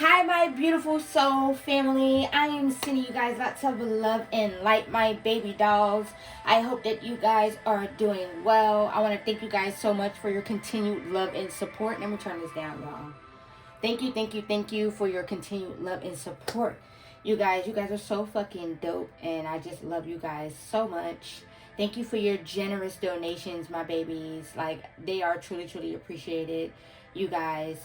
Hi, my beautiful soul family. I am sending you guys lots of love and light, my baby dolls. I hope that you guys are doing well. I want to thank you guys so much for your continued love and support. Let me turn this down, y'all. Thank you for your continued love and support. You guys are so fucking dope, and I just love you guys so much. Thank you for your generous donations, my babies. Like, they are truly, truly appreciated. You guys,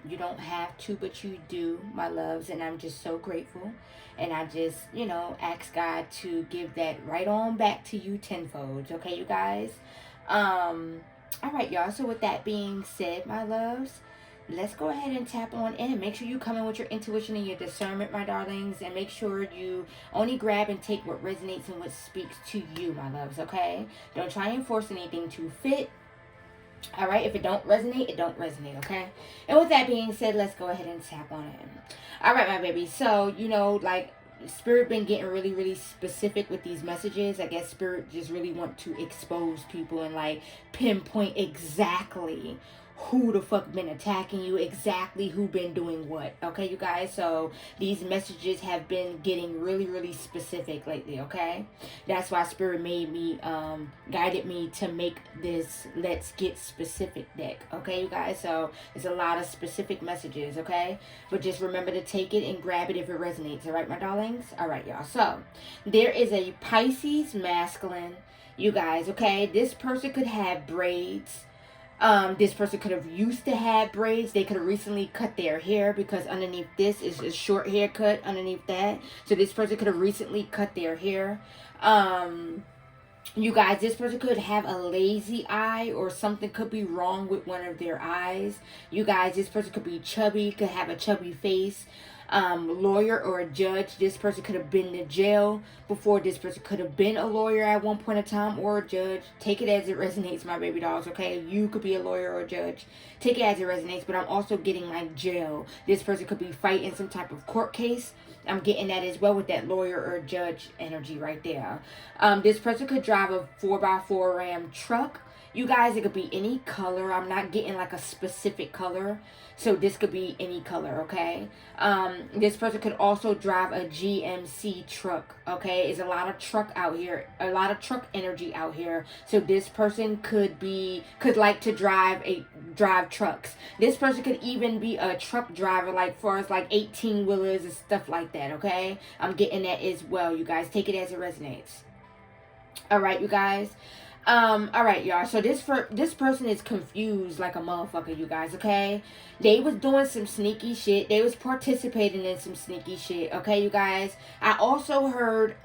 you don't have to, but you do, my loves, and I'm just so grateful. And I just, ask God to give that right on back to you tenfold. Okay, you guys? All right, y'all. So with that being said, my loves, let's go ahead and tap on in. Make sure you come in with your intuition and your discernment, my darlings, and make sure you only grab and take what resonates and what speaks to you, my loves. Okay, don't try and force anything to fit. All right, if it don't resonate, it don't resonate. Okay, and with that being said, let's go ahead and tap on it. All right, my baby. So like Spirit been getting really, really specific with these messages. I guess Spirit just really want to expose people and like pinpoint exactly who the fuck been attacking you, exactly who been doing what. Okay, you guys? So these messages have been getting really, really specific lately. Okay, that's why Spirit made me guided me to make this Let's Get Specific deck. Okay, you guys? So it's a lot of specific messages. Okay, but just remember to take it and grab it if it resonates. All right, my darlings? All right, y'all. So there is a Pisces masculine, you guys. Okay, this person could have braids. This person could have used to have braids. They could have recently cut their hair, because underneath this is a short haircut underneath that. So this person could have recently cut their hair. You guys, this person could have a lazy eye, or something could be wrong with one of their eyes. You guys, this person could be chubby, could have a chubby face. Lawyer or a judge. This person could have been to jail before. This person could have been a lawyer at one point in time, or a judge. Take it as it resonates, my baby dolls. Okay, you could be a lawyer or a judge. Take it as it resonates. But I'm also getting like jail. This person could be fighting some type of court case. I'm getting that as well with that lawyer or judge energy right there. This person could drive a 4x4 Ram truck. You guys, it could be any color. I'm not getting like a specific color. So this could be any color, okay? This person could also drive a GMC truck, okay? There's a lot of truck out here. A lot of truck energy out here. So this person could like to drive trucks. This person could even be a truck driver, like for us, like 18-wheelers and stuff like that, okay? I'm getting that as well, you guys. Take it as it resonates. All right, you guys. All right, y'all. So this person is confused like a motherfucker, you guys. Okay, they was doing some sneaky shit. They was participating in some sneaky shit. Okay, you guys. I also heard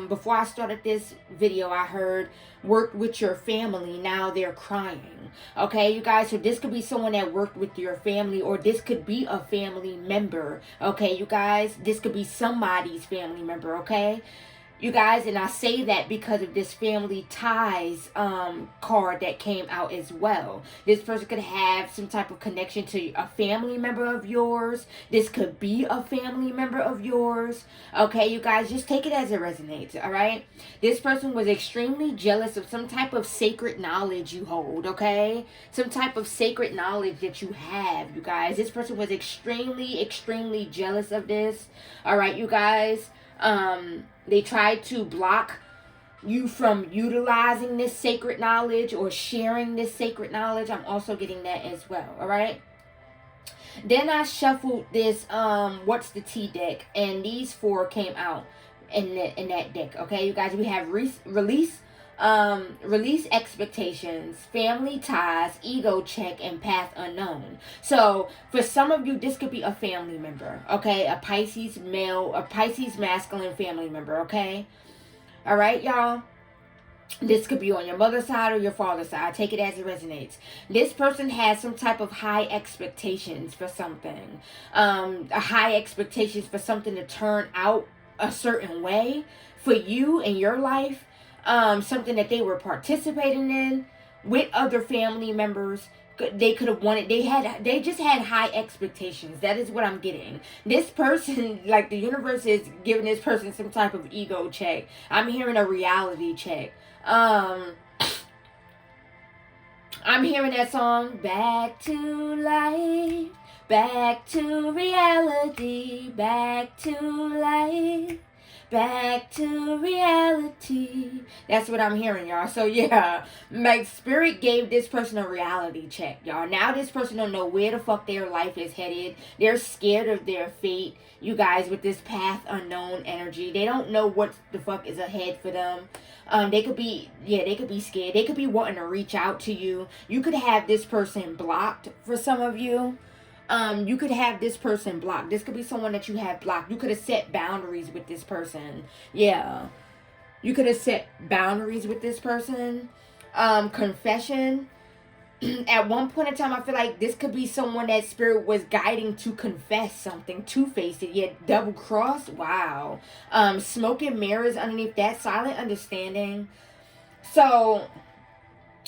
before I started this video, I heard worked with your family. Now they're crying. Okay, you guys. So this could be someone that worked with your family, or this could be a family member. Okay, you guys. This could be somebody's family member. Okay. You guys, and I say that because of this family ties card that came out as well. This person could have some type of connection to a family member of yours. This could be a family member of yours. Okay, you guys, just take it as it resonates, all right? This person was extremely jealous of some type of sacred knowledge you hold, okay? Some type of sacred knowledge that you have, you guys. This person was extremely, extremely jealous of this, all right, you guys? They tried to block you from utilizing this sacred knowledge or sharing this sacred knowledge. I'm also getting that as well. All right. Then I shuffled this what's the tea deck, and these four came out in that deck. Okay, you guys, we have release expectations, family ties, ego check, and path unknown. So for some of you, this could be a family member, okay? A Pisces male, a Pisces masculine family member, okay? All right, y'all. This could be on your mother's side or your father's side. Take it as it resonates. This person has some type of high expectations for something. High expectations for something to turn out a certain way for you in your life. Something that they were participating in with other family members. They could have wanted, they just had high expectations. That is what I'm getting. This person, like the universe is giving this person some type of ego check. I'm hearing a reality check. I'm hearing that song, Back to Life, Back to Reality. reality, back to life. Back to reality. That's what I'm hearing, y'all. So yeah, my spirit gave this person a reality check, y'all. Now this person don't know where the fuck their life is headed. They're scared of their fate, you guys, with this path unknown energy. They don't know what the fuck is ahead for them. They could be scared. They could be wanting to reach out to you. You could have this person blocked for some of you. You could have this person blocked. This could be someone that you have blocked. You could have set boundaries with this person. Yeah. You could have set boundaries with this person. Confession. At one point in time, I feel like this could be someone that spirit was guiding to confess something. Two-faced it, yet double-crossed. Wow. Smoke and mirrors underneath that. Silent understanding. So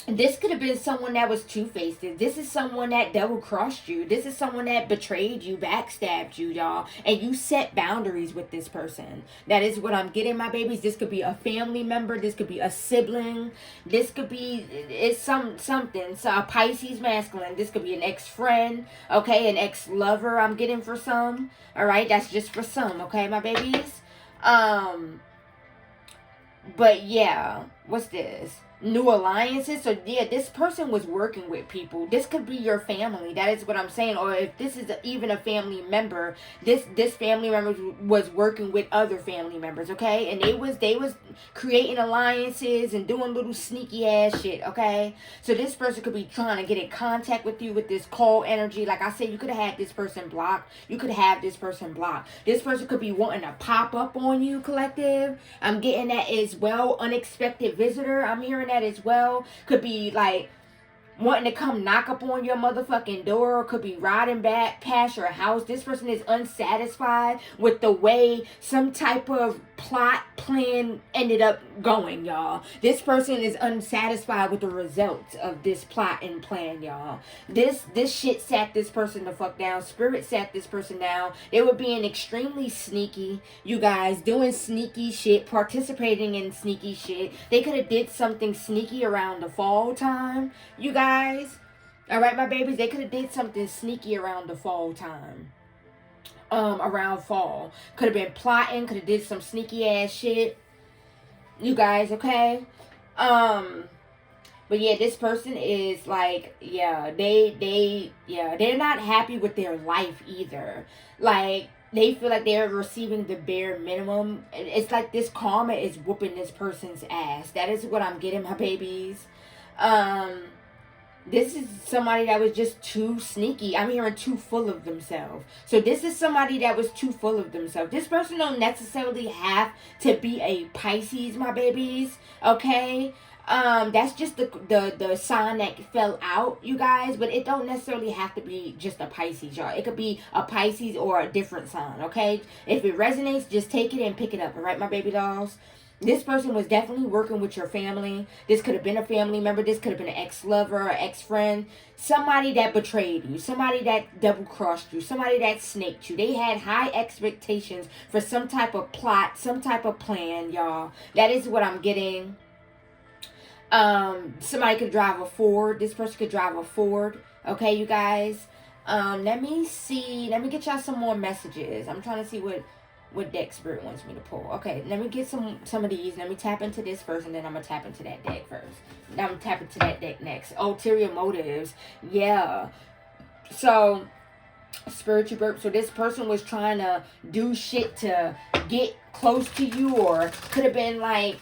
this could have been someone that was two-faced. This is someone that double-crossed you. This is someone that betrayed you, backstabbed you, y'all. And you set boundaries with this person. That is what I'm getting, my babies. This could be a family member. This could be a sibling. This could be, it's something. So a Pisces masculine. This could be an ex-friend, okay? An ex-lover I'm getting for some. All right? That's just for some, okay, my babies? But yeah, what's this? New alliances. So yeah, this person was working with people. This could be your family. That is what I'm saying. Or if this is even a family member, this family member was working with other family members, okay? And they was creating alliances and doing little sneaky ass shit, okay? So this person could be trying to get in contact with you with this cold energy. Like I said, you could have had this person blocked. You could have this person blocked. This person could be wanting to pop up on you, collective. I'm getting that as well. Unexpected visitor. I'm hearing that as well. Could be like wanting to come knock up on your motherfucking door. Could be riding back past your house. This person is unsatisfied with the way some type of plot plan ended up going, y'all. This person is unsatisfied with the results of this plot and plan, y'all. This shit sat this person the fuck down. Spirit sat this person down. They were being extremely sneaky, you guys, doing sneaky shit, participating in sneaky shit. They could have did something sneaky around the fall time, you guys. All right, my babies, they could have did something sneaky around the fall time. Around fall. Could have been plotting, could have did some sneaky ass shit. You guys, okay? But yeah, this person is like, yeah, they're not happy with their life either. Like, they feel like they're receiving the bare minimum. It's like this karma is whooping this person's ass. That is what I'm getting, my babies. This is somebody that was just too sneaky. I'm hearing too full of themselves. So this is somebody that was too full of themselves. This person don't necessarily have to be a Pisces, my babies. Okay? That's just the sign that fell out, you guys. But it don't necessarily have to be just a Pisces, y'all. It could be a Pisces or a different sign, okay? If it resonates, just take it and pick it up. All right, my baby dolls? This person was definitely working with your family. This could have been a family member. This could have been an ex-lover or ex-friend. Somebody that betrayed you. Somebody that double-crossed you. Somebody that snaked you. They had high expectations for some type of plot, some type of plan, y'all. That is what I'm getting. Somebody could drive a Ford. This person could drive a Ford. Okay, you guys? Let me see. Let me get y'all some more messages. I'm trying to see what deck spirit wants me to pull. Okay, let me get some of these. Let me tap into this first, and then I'm gonna tap into that deck first. Now I'm gonna tap into that deck next. Ulterior motives. Yeah. So spiritual birth. So this person was trying to do shit to get close to you, or could have been like,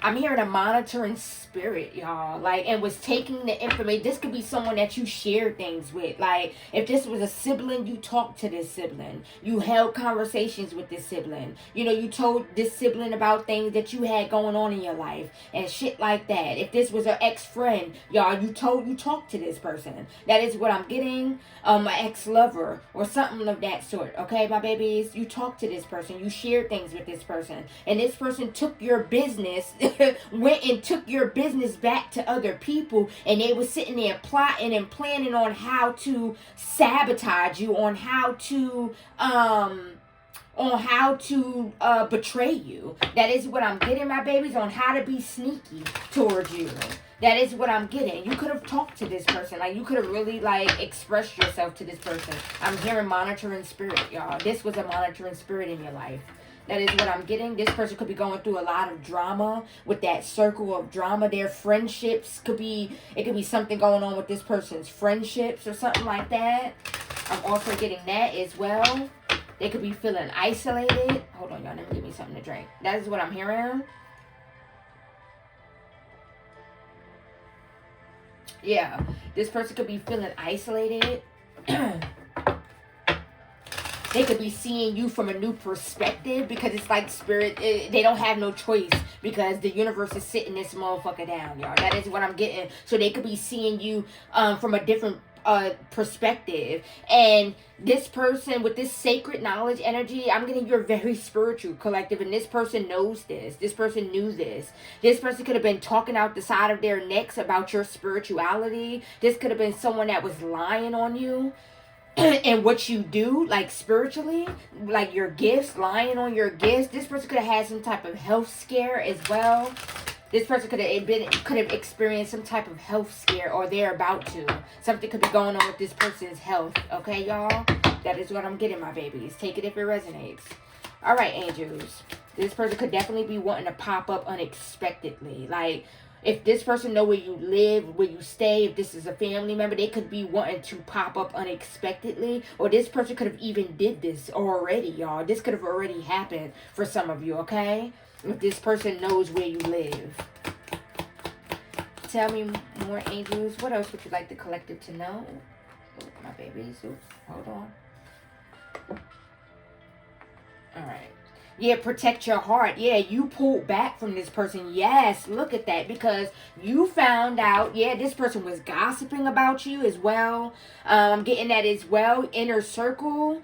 I'm hearing a monitoring spirit, y'all. Like, and was taking the information. This could be someone that you share things with. Like, if this was a sibling, you talked to this sibling. You held conversations with this sibling. You know, you told this sibling about things that you had going on in your life and shit like that. If this was an ex-friend, y'all, you talked to this person. That is what I'm getting. An ex-lover or something of that sort. Okay, my babies? You talked to this person. You shared things with this person. And this person took your business, went and took your business back to other people, and they were sitting there plotting and planning on how to sabotage you, on how to on how to betray you. That is what I'm getting, my babies, on how to be sneaky towards you. That is what I'm getting. You could have talked to this person. Like, you could have really, like, expressed yourself to this person. I'm hearing monitoring spirit, y'all. This was a monitoring spirit in your life. That is what I'm getting. This person could be going through a lot of drama with that circle of drama. Their friendships could be, it could be something going on with this person's friendships or something like that. I'm also getting that as well. They could be feeling isolated. Hold on, y'all. Let me give me something to drink. That is what I'm hearing. Yeah, this person could be feeling isolated. They could be seeing you from a new perspective, because it's like spirit, they don't have no choice, because the universe is sitting this motherfucker down, y'all. That is what I'm getting. So they could be seeing you from a different perspective. And this person with this sacred knowledge energy, I'm getting, you're very spiritual, collective, and this person knows this. This person knew this. This person could have been talking out the side of their necks about your spirituality. This could have been someone that was lying on you and what you do, like spiritually, like your gifts, lying on your gifts. This person could have had some type of health scare as well. This person could have experienced some type of health scare, or they're about to. Something could be going on with this person's health. Okay, y'all? That is what I'm getting, my babies. Take it if it resonates. All right, angels. This person could definitely be wanting to pop up unexpectedly. Like, if this person know where you live, where you stay, if this is a family member, they could be wanting to pop up unexpectedly. Or this person could have even did this already, y'all. This could have already happened for some of you, okay? If this person knows where you live. Tell me more, angels. What else would you like the collective to know? Oh, my babies. Oh, hold on. Alright. Yeah, protect your heart. Yeah, you pulled back from this person. Yes, look at that. Because you found out, yeah, this person was gossiping about you as well. I'm getting that as well. Inner circle.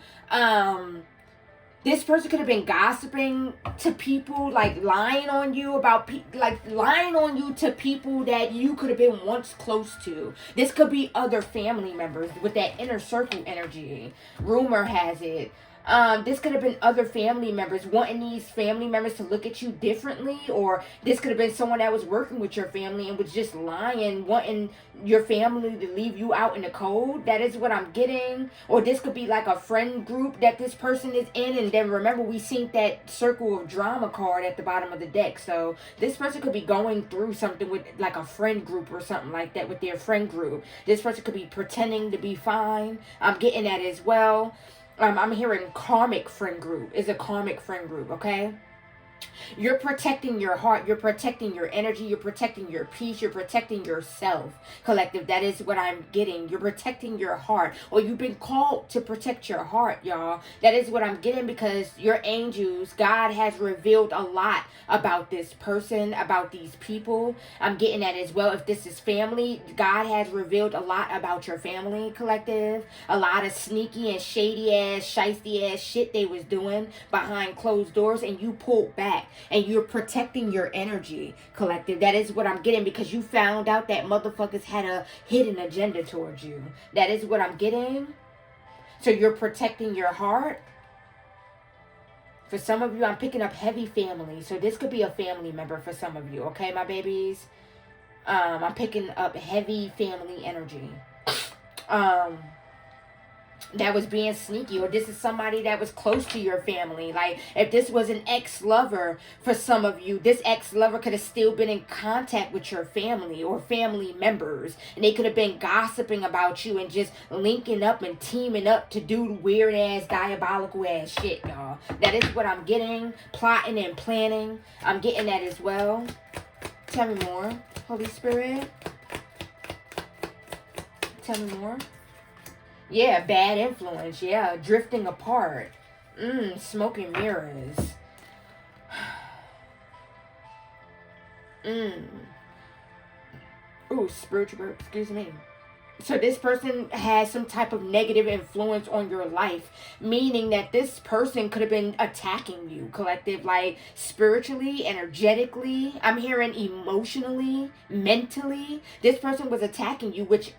This person could have been gossiping to people, like lying on you about, lying on you to people that you could have been once close to. This could be other family members with that inner circle energy. Rumor has it. This could have been other family members, wanting these family members to look at you differently, or this could have been someone that was working with your family and was just lying, wanting your family to leave you out in the cold. That is what I'm getting. Or this could be like a friend group that this person is in, and then remember we seen that circle of drama card at the bottom of the deck. So this person could be going through something with like a friend group or something like that with their friend group. This person could be pretending to be fine. I'm getting that as well. I'm hearing karmic friend group. Is a karmic friend group, okay? You're protecting your heart. You're protecting your energy. You're protecting your peace. You're protecting yourself, collective. That is what I'm getting. You're protecting your heart. Or you've been called to protect your heart, y'all. That is what I'm getting, because your angels, God has revealed a lot about this person, about these people. I'm getting that as well. If this is family, God has revealed a lot about your family, collective. A lot of sneaky and shady ass, shiesty ass shit they was doing behind closed doors, and you pulled back. And you're protecting your energy, collective. That is what I'm getting, because you found out that motherfuckers had a hidden agenda towards you. That is what I'm getting. So you're protecting your heart. For some of you, I'm picking up heavy family. So this could be a family member for some of you. Okay, my babies? I'm picking up heavy family energy. That was being sneaky, or this is somebody that was close to your family. Like, if this was an ex-lover for some of you, this ex-lover could have still been in contact with your family or family members, and they could have been gossiping about you and just linking up and teaming up to do weird ass, diabolical ass shit, y'all. That is what I'm getting. Plotting and planning. I'm getting that as well. Tell me more, Holy Spirit. Tell me more. Yeah, bad influence. Yeah, drifting apart. Smoking mirrors. Ooh, spiritual, excuse me. So this person has some type of negative influence on your life, meaning that this person could have been attacking you, collective, like spiritually, energetically. I'm hearing emotionally, mentally. This person was attacking you, which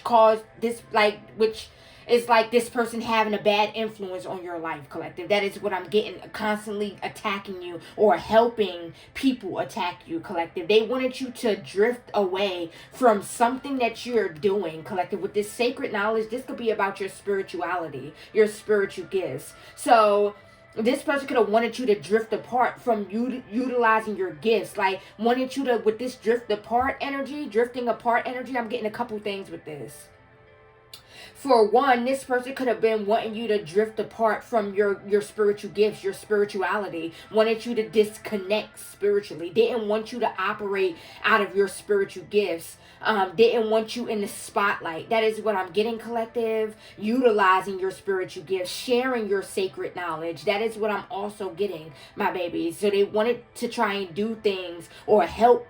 caused this, like, which it's like this person having a bad influence on your life, collective. That is what I'm getting, constantly attacking you or helping people attack you, collective. They wanted you to drift away from something that you're doing, collective. With this sacred knowledge, this could be about your spirituality, your spiritual gifts. So this person could have wanted you to drift apart from utilizing your gifts. Like, wanted you to, with this drifting apart energy, I'm getting a couple things with this. For one, this person could have been wanting you to drift apart from your spiritual gifts, your spirituality. Wanted you to disconnect spiritually. Didn't want you to operate out of your spiritual gifts. Didn't want you in the spotlight. That is what I'm getting, collective. Utilizing your spiritual gifts, sharing your sacred knowledge. That is what I'm also getting, my babies. So they wanted to try and do things or help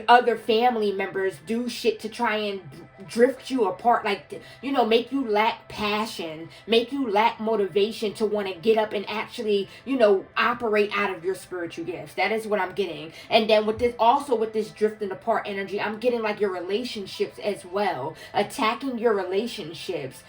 other family members do shit to try and drift you apart, like, you know, make you lack passion, make you lack motivation to want to get up and actually, you know, operate out of your spiritual gifts. That is what I'm getting. And then with this, also with this drifting apart energy, I'm getting like your relationships as well, attacking your relationships,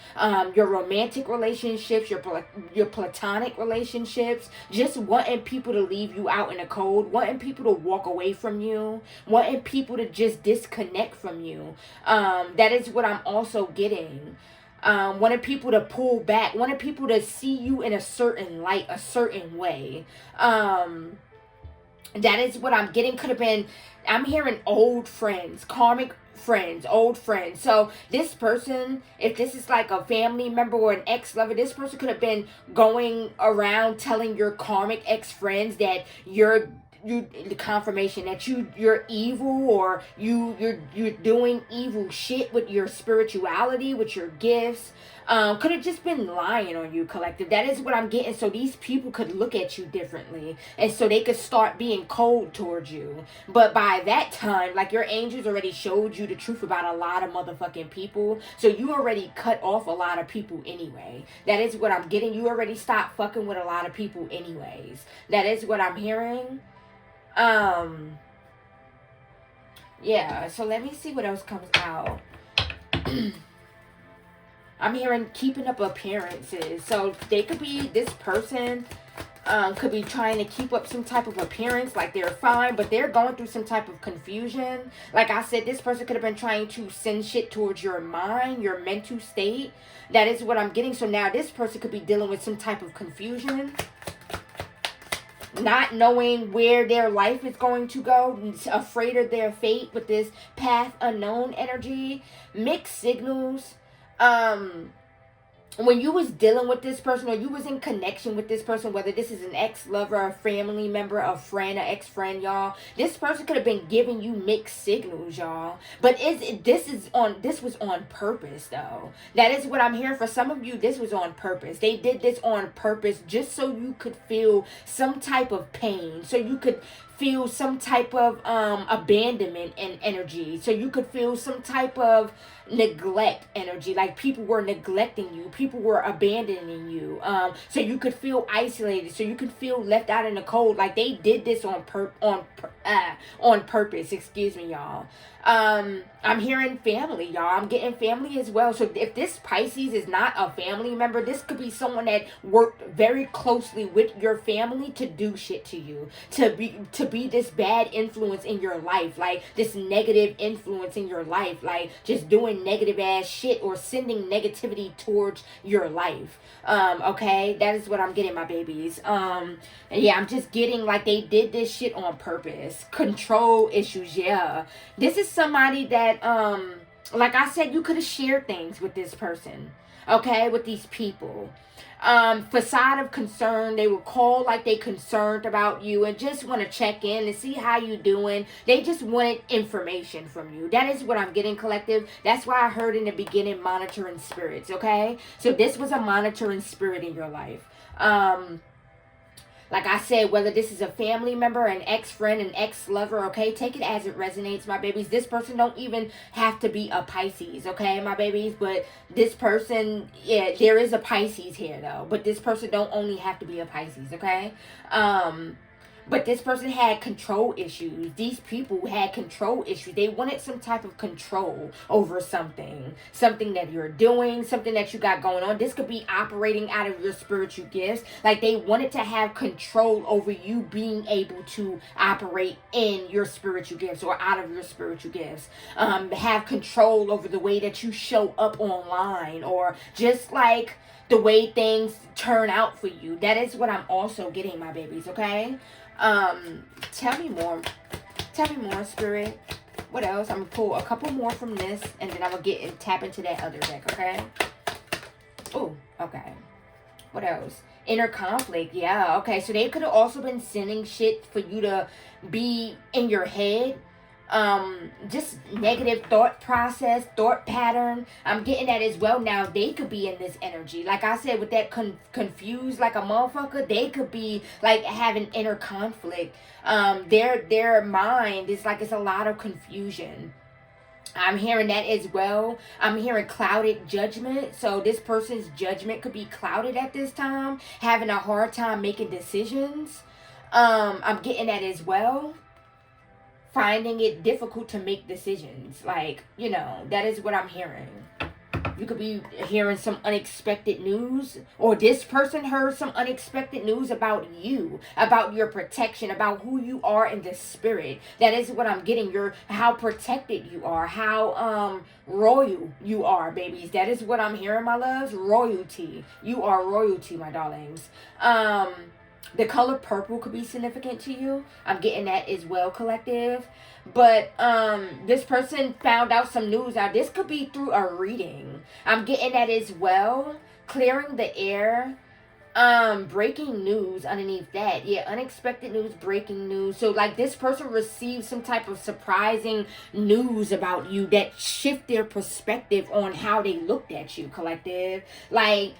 your romantic relationships, your platonic relationships, just wanting people to leave you out in the cold, wanting people to walk away from you, wanting people to just disconnect from you. That is what I'm also getting. Wanting people to pull back, wanting people to see you in a certain light, a certain way. That is what I'm getting. Could have been, I'm hearing old friends, karmic friends, old friends. So this person, if this is like a family member or an ex-lover, this person could have been going around telling your karmic ex-friends that the confirmation that you're evil, or you're doing evil shit with your spirituality, with your gifts. Could have just been lying on you, collective. That is what I'm getting. So these people could look at you differently, and so they could start being cold towards you. But by that time, like, your angels already showed you the truth about a lot of motherfucking people, so you already cut off a lot of people anyway. That is what I'm getting. You already stopped fucking with a lot of people anyways. That is what I'm hearing. Yeah, so let me see what else comes out. I'm hearing keeping up appearances. So they could be, this person could be trying to keep up some type of appearance, like they're fine, but they're going through some type of confusion. Like I said, this person could have been trying to send shit towards your mind, your mental state. That is what I'm getting. So now this person could be dealing with some type of confusion, not knowing where their life is going to go, afraid of their fate with this path unknown energy. Mixed signals. When you was dealing with this person, or you was in connection with this person, whether this is an ex-lover, a family member, a friend, an ex-friend, y'all, this person could have been giving you mixed signals, y'all. But this was on purpose, though. That is what I'm hearing. For some of you, this was on purpose. They did this on purpose just so you could feel some type of pain, so you could feel some type of abandonment and energy, so you could feel some type of neglect energy, like people were neglecting you, people were abandoning you, so you could feel isolated, so you could feel left out in the cold. Like they did this on purpose, excuse me, y'all. I'm hearing family, y'all. I'm getting family as well. So if this Pisces is not a family member, this could be someone that worked very closely with your family to do shit to you, to be this bad influence in your life, like this negative influence in your life, like just doing negative ass shit or sending negativity towards your life. Okay, that is what I'm getting, my babies. And yeah, I'm just getting like they did this shit on purpose. Control issues, yeah. This is somebody that, like I said, you could have shared things with this person, okay, with these people. Facade of concern. They will call like they concerned about you and just want to check in and see how you doing. They just wanted information from you. That is what I'm getting, collective. That's why I heard in the beginning monitoring spirits, okay? So this was a monitoring spirit in your life. Like I said, whether this is a family member, an ex-friend, an ex-lover, okay? Take it as it resonates, my babies. This person don't even have to be a Pisces, okay, my babies? But this person, yeah, there is a Pisces here, though. But this person don't only have to be a Pisces, okay? But this person had control issues. These people had control issues. They wanted some type of control over something. Something that you're doing, something that you got going on. This could be operating out of your spiritual gifts. Like they wanted to have control over you being able to operate in your spiritual gifts or out of your spiritual gifts. Have control over the way that you show up online, or just like the way things turn out for you. That is what I'm also getting, my babies, okay? Tell me more. Tell me more, Spirit. What else? I'm gonna pull a couple more from this, and then I'm gonna get and tap into that other deck, okay? Oh, okay. What else? Inner conflict. Yeah, okay. So they could have also been sending shit for you to be in your head. Just negative thought process, thought pattern. I'm getting that as well. Now they could be in this energy, like I said, with that confused like a motherfucker. They could be like having inner conflict. Their mind is like, it's a lot of confusion. I'm hearing that as well. I'm hearing clouded judgment. So this person's judgment could be clouded at this time, having a hard time making decisions. I'm getting that as well. Finding it difficult to make decisions. Like, you know, that is what I'm hearing. You could be hearing some unexpected news, or this person heard some unexpected news about you, about your protection, about who you are in the spirit. That is what I'm getting. How protected you are, how royal you are, babies. That is what I'm hearing, my loves. Royalty. You are royalty, my darlings. The color purple could be significant to you. I'm getting that as well, collective. But this person found out some news. Now, this could be through a reading. I'm getting that as well. Clearing the air. Breaking news underneath that. Yeah, unexpected news, breaking news. So, like, this person received some type of surprising news about you that shift their perspective on how they looked at you, collective. Like,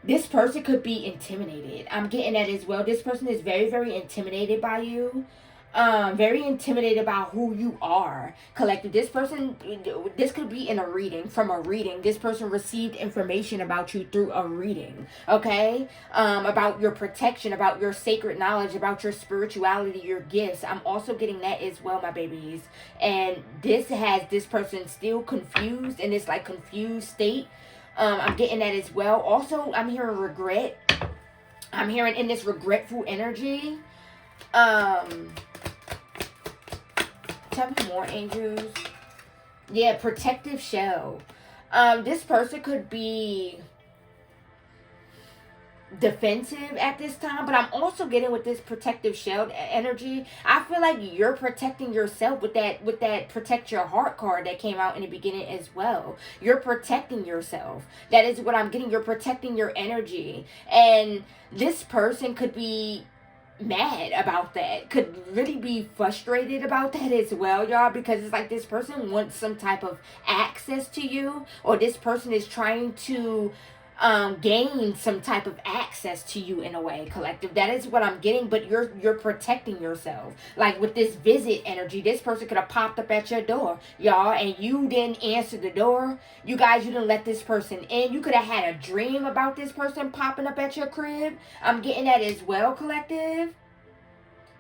this person could be intimidated. I'm getting that as well. This person is very, very intimidated by you. Very intimidated about who you are, collective. This person, this could be in a reading, from a reading. This person received information about you through a reading, okay? About your protection, about your sacred knowledge, about your spirituality, your gifts. I'm also getting that as well, my babies. And this has this person still confused, in this like confused state. I'm getting that as well. Also, I'm hearing regret. I'm hearing in this regretful energy. Tell me more, angels. Yeah, protective shell. This person could be defensive at this time, but I'm also getting with this protective shell energy. I feel like you're protecting yourself with that protect your heart card that came out in the beginning as well. You're protecting yourself. That is what I'm getting. You're protecting your energy, and this person could be mad about that, could really be frustrated about that as well, y'all, because it's like this person wants some type of access to you, or this person is trying to gain some type of access to you in a way, collective. That is what I'm getting, but you're protecting yourself. Like with this visit energy, this person could have popped up at your door, y'all, and you didn't answer the door. You didn't let this person in. You could have had a dream about this person popping up at your crib. I'm getting that as well, collective.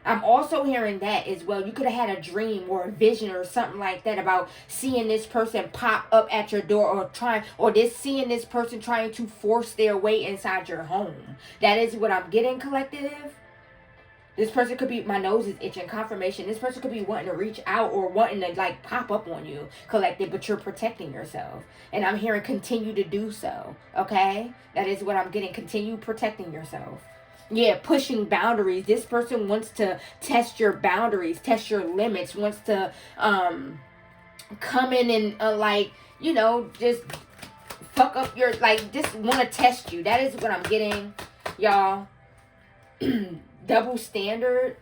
I'm also hearing that as well. You could have had a dream or a vision or something like that about seeing this person pop up at your door, or seeing this person trying to force their way inside your home. That is what I'm getting, collective. This person could be, my nose is itching, confirmation. This person could be wanting to reach out or wanting to like pop up on you, collective, but you're protecting yourself. And I'm hearing continue to do so, okay? That is what I'm getting. Continue protecting yourself. Yeah, pushing boundaries. This person wants to test your boundaries, test your limits, wants to come in and like, you know, just fuck up your, like, just want to test you. That is what I'm getting, y'all. Double standard.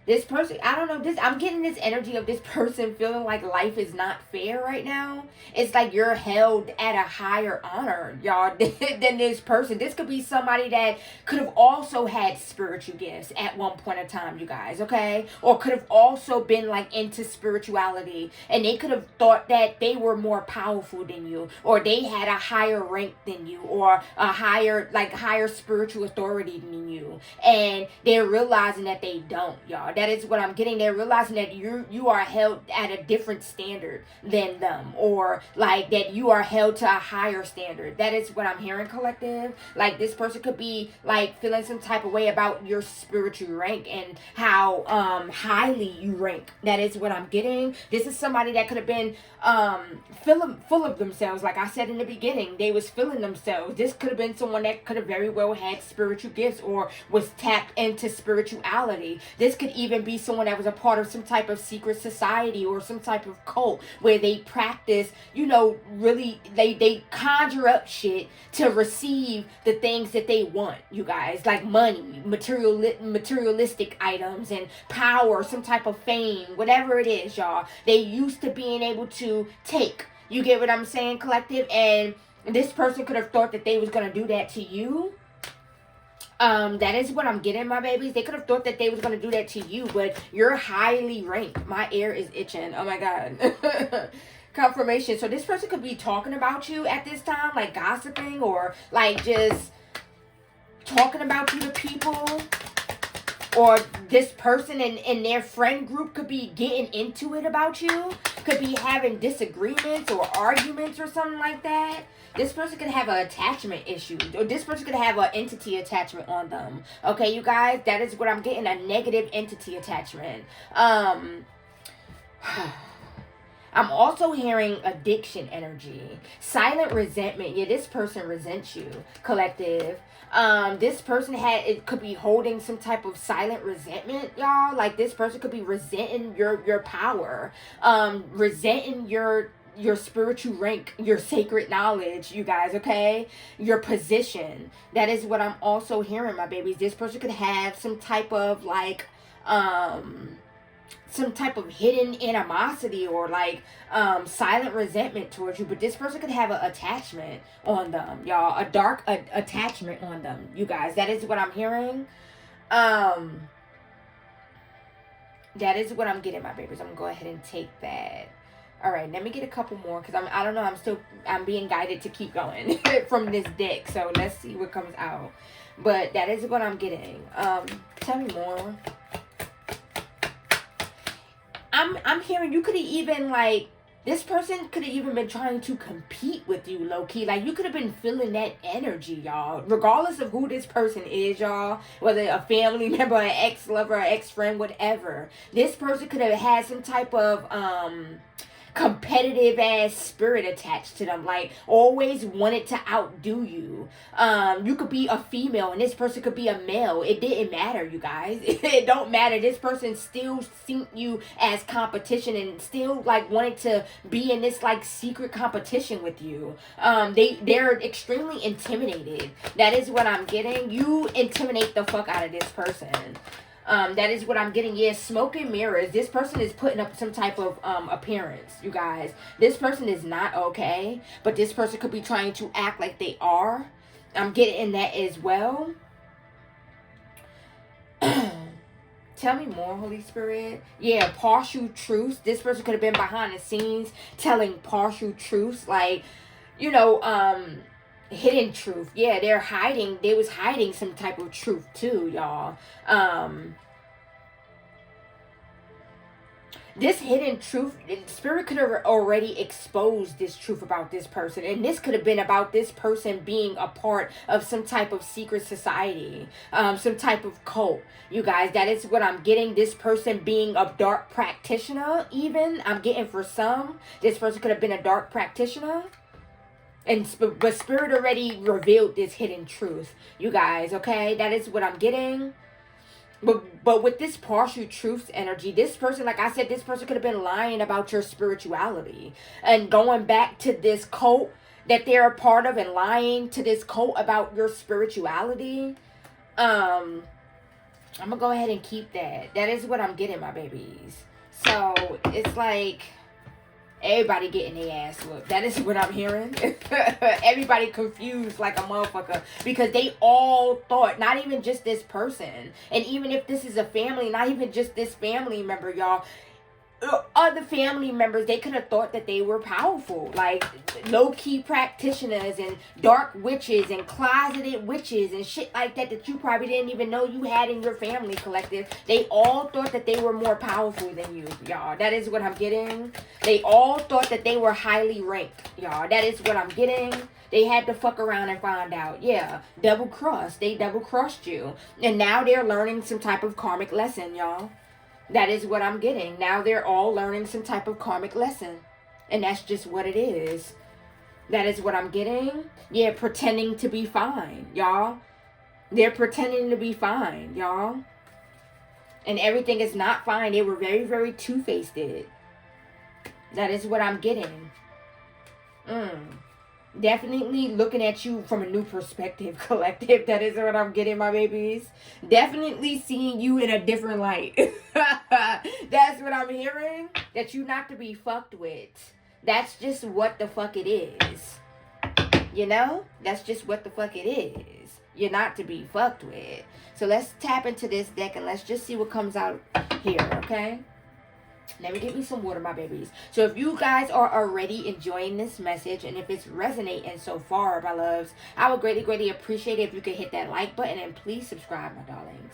This person, I don't know, this, I'm getting this energy of this person feeling like life is not fair right now. It's like you're held at a higher honor, y'all, than this person. This could be somebody that could have also had spiritual gifts at one point in time, you guys, okay? Or could have also been like into spirituality, and they could have thought that they were more powerful than you, or they had a higher rank than you, or a higher spiritual authority than you. And they're realizing that they don't, y'all. That is what I'm getting. They're realizing that you are held at a different standard than them, or like that you are held to a higher standard. That is what I'm hearing, collective. Like this person could be like feeling some type of way about your spiritual rank and how highly you rank. That is what I'm getting. This is somebody that could have been full of themselves. Like I said in the beginning, they was feeling themselves. This could have been someone that could have very well had spiritual gifts or was tapped into spirituality. This could even be someone that was a part of some type of secret society or some type of cult where they practice, really they conjure up shit to receive the things that they want, you guys, like money, materialistic items and power, some type of fame, whatever it is, y'all. They used to being able to take. You get what I'm saying, collective? And this person could have thought that they was going to do that to you. That is what I'm getting, my babies. They could have thought that they was going to do that to you, but you're highly ranked. My ear is itching. Oh my God. Confirmation. So this person could be talking about you at this time, like gossiping or like just talking about you to people. Or this person and their friend group could be getting into it about you. Could be having disagreements or arguments or something like that. This person could have an attachment issue. Or this person could have an entity attachment on them. Okay, you guys? That is what I'm getting. A negative entity attachment. I'm also hearing addiction energy. Silent resentment. Yeah, this person resents you, collective. This person it could be holding some type of silent resentment, y'all. Like this person could be resenting your power, resenting your spiritual rank, your sacred knowledge, you guys, okay? Your position. That is what I'm also hearing, my babies. This person could have some type of like some type of hidden animosity or like silent resentment towards you, but this person could have an attachment on them, y'all. A dark attachment on them, you guys. That is what I'm hearing. That is what I'm getting, my babies. I'm gonna go ahead and take that. All right, let me get a couple more because I don't know, I'm being guided to keep going from this deck. So let's see what comes out. But that is what I'm getting. Tell me more. I'm hearing you could have even like, this person could have even been trying to compete with you, low-key. Like, you could have been feeling that energy, y'all. Regardless of who this person is, y'all. Whether a family member, an ex-lover, an ex-friend, whatever. This person could have had some type of competitive ass spirit attached to them, like always wanted to outdo you. You could be a female and this person could be a male. It didn't matter, you guys. It don't matter. This person still seen you as competition and still like wanted to be in this like secret competition with you. They're extremely intimidated. That is what I'm getting. You intimidate the fuck out of this person. That is what I'm getting. Yeah, smoke and mirrors. This person is putting up some type of appearance, you guys. This person is not okay, but this person could be trying to act like they are. I'm getting that as well. Tell me more, Holy Spirit. Yeah, partial truths. This person could have been behind the scenes telling partial truths, like, hidden truth. Yeah, they was hiding some type of truth too, y'all. This hidden truth, spirit could have already exposed this truth about this person, and this could have been about this person being a part of some type of secret society, some type of cult, you guys. That is what I'm getting. This person being a dark practitioner, even I'm getting for some. This person could have been a dark practitioner. But spirit already revealed this hidden truth, you guys, okay? That is what I'm getting. But with this partial truth energy, this person, like I said, this person could have been lying about your spirituality and going back to this cult that they're a part of and lying to this cult about your spirituality. I'm gonna go ahead and keep that. That is what I'm getting, my babies. So it's like everybody getting their ass whooped. That is what I'm hearing. Everybody confused like a motherfucker because they all thought, not even just this person, and even if this is a family, not even just this family member, y'all, other family members, they could have thought that they were powerful, like low-key practitioners and dark witches and closeted witches and shit like that, that you probably didn't even know you had in your family collective. They all thought that they were more powerful than you, y'all. That is what I'm getting. They all thought that they were highly ranked, y'all. That is what I'm getting. They had to fuck around and find out. Yeah, double cross. They double crossed you, and now they're learning some type of karmic lesson, y'all. That is what I'm getting. Now they're all learning some type of karmic lesson. And that's just what it is. That is what I'm getting. Yeah, pretending to be fine, y'all. They're pretending to be fine, y'all. And everything is not fine. They were very, very two-faced. That is what I'm getting. Definitely looking at you from a new perspective, collective. That is what I'm getting, my babies. Definitely seeing you in a different light. That's what I'm hearing. That you not to be fucked with. That's just what the fuck it is. You know? That's just what the fuck it is. You're not to be fucked with. So let's tap into this deck and let's just see what comes out here, okay? Let me get me some water, my babies. So if you guys are already enjoying this message and if it's resonating so far, my loves, I would greatly, greatly appreciate it if you could hit that like button and please subscribe, my darlings.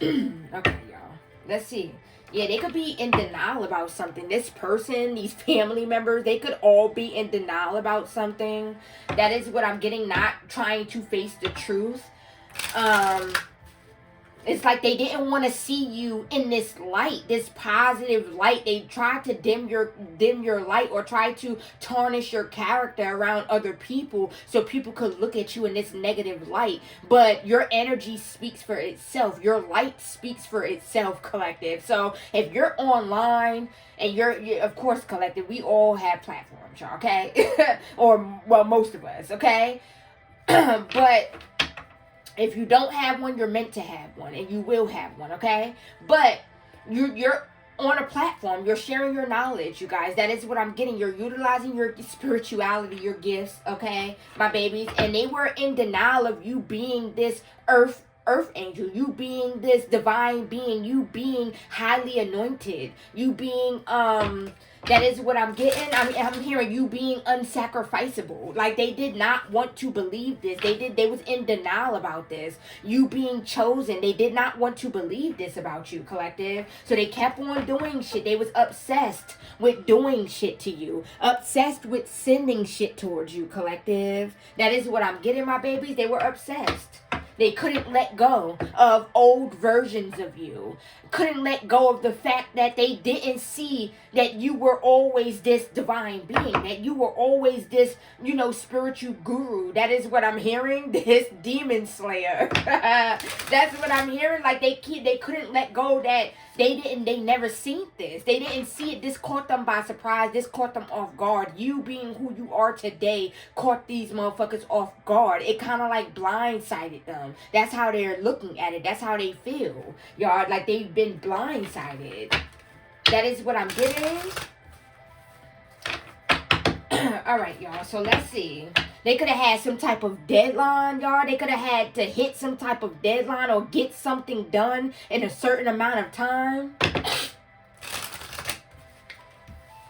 Okay, y'all. Let's see. Yeah, they could be in denial about something. This person, these family members, they could all be in denial about something. That is what I'm getting, not trying to face the truth. It's like they didn't want to see you in this light, this positive light. They tried to dim your light or try to tarnish your character around other people so people could look at you in this negative light. But your energy speaks for itself. Your light speaks for itself, collective. So if you're online and you're of course, collective, we all have platforms, y'all, okay? Or, well, most of us, okay? But if you don't have one, you're meant to have one, and you will have one, okay? But you're on a platform. You're sharing your knowledge, you guys. That is what I'm getting. You're utilizing your spirituality, your gifts, okay, my babies? And they were in denial of you being this earth angel, you being this divine being, you being highly anointed, you being that is what I'm getting. I'm hearing you being unsacrificable. Like they did not want to believe this. They was in denial about this. You being chosen. They did not want to believe this about you, collective. So they kept on doing shit. They was obsessed with doing shit to you. Obsessed with sending shit towards you, collective. That is what I'm getting, my babies. They were obsessed. They couldn't let go of old versions of you. Couldn't let go of the fact that they didn't see that you were always this divine being. That you were always this, spiritual guru. That is what I'm hearing. This demon slayer. That's what I'm hearing. Like they couldn't let go that they never seen this. They didn't see it. This caught them by surprise. This caught them off guard. You being who you are today caught these motherfuckers off guard. It kind of like blindsided them. That's how they're looking at it. That's how they feel. Y'all, like they've been blindsided. That is what I'm getting. Alright, y'all. So let's see. They could have had some type of deadline, y'all. They could have had to hit some type of deadline or get something done in a certain amount of time.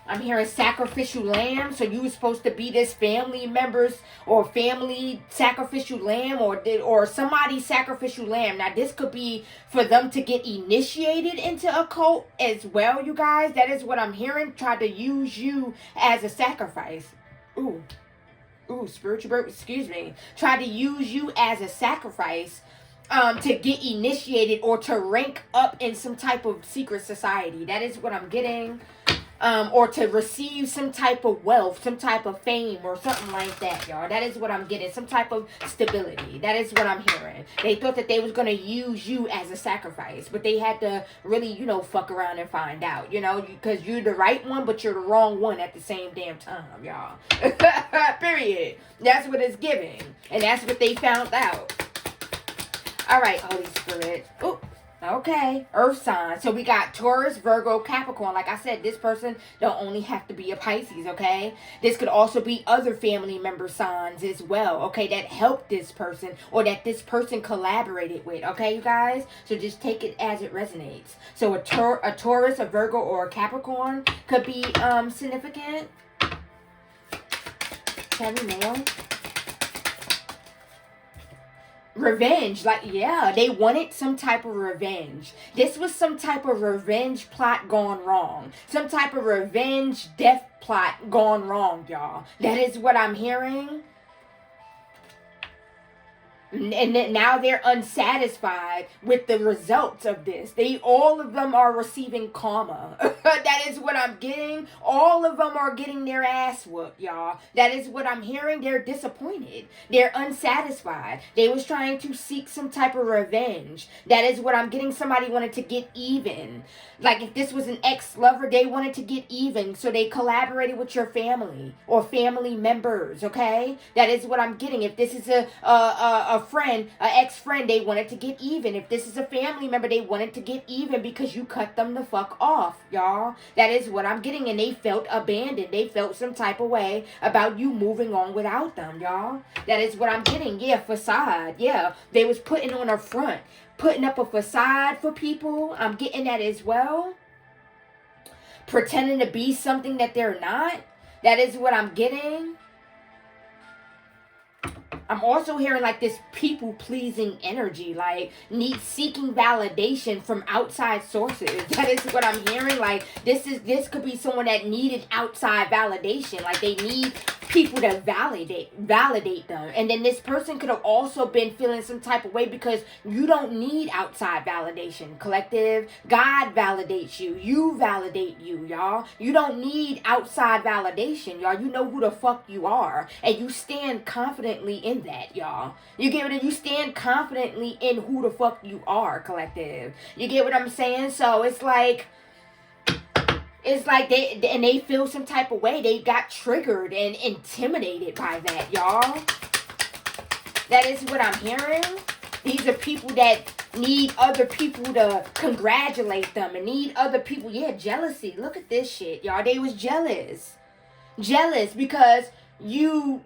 I'm hearing sacrificial lamb. So you were supposed to be this family members or family sacrificial lamb or somebody's sacrificial lamb. Now this could be for them to get initiated into a cult as well, you guys. That is what I'm hearing. Try to use you as a sacrifice. Ooh, spiritual birth, excuse me. Try to use you as a sacrifice to get initiated or to rank up in some type of secret society. That is what I'm getting. or to receive some type of wealth, some type of fame, or something like that, y'all. That is what I'm getting. Some type of stability. That is what I'm hearing. They thought that they was going to use you as a sacrifice, but they had to really, you know, fuck around and find out, you know, because you're the right one, but you're the wrong one at the same damn time, y'all. Period. That's what it's giving. And that's what they found out. All right, Holy Spirit. Ooh. Okay, earth sign. So we got Taurus, Virgo, Capricorn. Like I said, this person don't only have to be a Pisces, okay? This could also be other family member signs as well, okay, that helped this person or that this person collaborated with, okay, you guys? So just take it as it resonates. So a Taurus, a Virgo, or a Capricorn could be significant. Heavy male. Revenge, like, yeah, they wanted some type of revenge. This was some type of revenge plot gone wrong. Some type of revenge death plot gone wrong, y'all. That is what I'm hearing. And then now they're unsatisfied with the results of this. All of them are receiving karma. That is what I'm getting. All of them are getting their ass whooped, y'all. That is what I'm hearing. They're disappointed. They're unsatisfied. They was trying to seek some type of revenge. That is what I'm getting. Somebody wanted to get even. Like if this was an ex-lover, they wanted to get even. So they collaborated with your family or family members, okay? That is what I'm getting. If this is a friend, an ex-friend, they wanted to get even. If this is a family member, they wanted to get even because you cut them the fuck off, y'all. That is what I'm getting. And they felt abandoned. They felt some type of way about you moving on without them, y'all. That is what I'm getting. Yeah, facade. Yeah, they was putting on a front, putting up a facade for people. I'm getting that as well. Pretending to be something that they're not. That is what I'm getting. I'm also hearing like this people-pleasing energy, like seeking validation from outside sources. That is what I'm hearing. Like this could be someone that needed outside validation. Like they need people to validate them. And then this person could have also been feeling some type of way because you don't need outside validation. Collective, God validates you. You validate you, y'all. You don't need outside validation, y'all. You know who the fuck you are. And you stand confidently in that, y'all. You get what you stand confidently in who the fuck you are, collective. You get what I'm saying? So it's like they feel some type of way. They got triggered and intimidated by that, y'all. That is what I'm hearing. These are people that need other people to congratulate them and need other people. Yeah, jealousy. Look at this shit, y'all. They was jealous. Jealous because you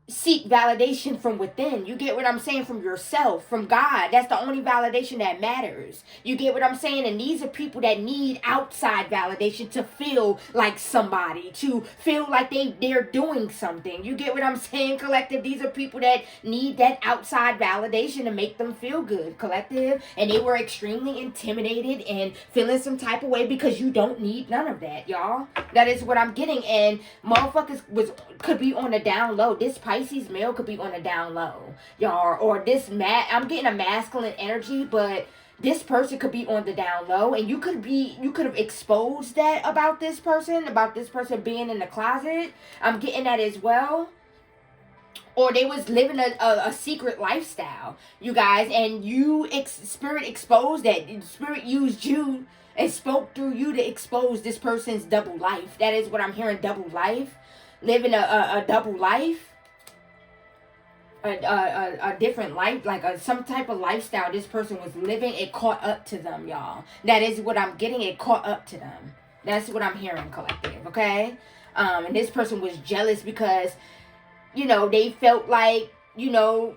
seek validation from within. You get what I'm saying? From yourself, from God. That's the only validation that matters. You get what I'm saying? And these are people that need outside validation to feel like somebody, to feel like they're doing something. You get what I'm saying, collective? These are people that need that outside validation to make them feel good, collective. And they were extremely intimidated and feeling some type of way because you don't need none of that, y'all. That is what I'm getting. And motherfuckers could be on the down low. This Pisces male could be on the down low, y'all. Or this I'm getting a masculine energy, but this person could be on the down low, and you could have exposed that about this person being in the closet. I'm getting that as well. Or they was living a secret lifestyle, you guys, and Spirit exposed that. Spirit used you and spoke through you to expose this person's double life. That is what I'm hearing, double life. Living a double life. A different life, like some type of lifestyle this person was living. It caught up to them, y'all. That is what I'm getting. It caught up to them. That's what I'm hearing, collective. Okay. And this person was jealous because, you know, they felt like, you know,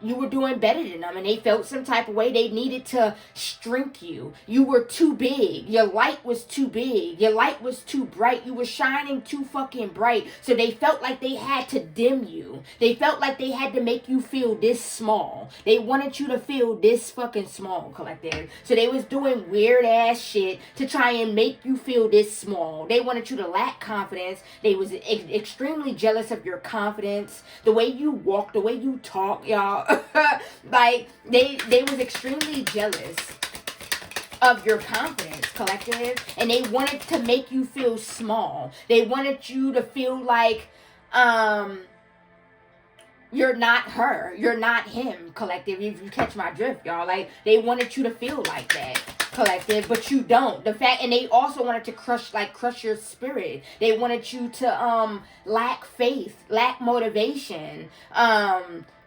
you were doing better than them, and they felt some type of way. They needed to shrink you. You were too big. Your light was too big. Your light was too bright. You were shining too fucking bright. So they felt like they had to dim you. They felt like they had to make you feel this small. They wanted you to feel this fucking small, collective. So they was doing weird ass shit to try and make you feel this small. They wanted you to lack confidence. They was extremely jealous of your confidence, the way you walk, the way you talk, y'all. Like they was extremely jealous of your confidence. collective. And they wanted to make you feel small. They wanted you to feel like, you're not her, you're not him, collective. If you catch my drift, y'all. Like, they wanted you to feel like that, collective, but you don't. The fact, and they also wanted to crush your spirit. They wanted you to lack faith, lack motivation.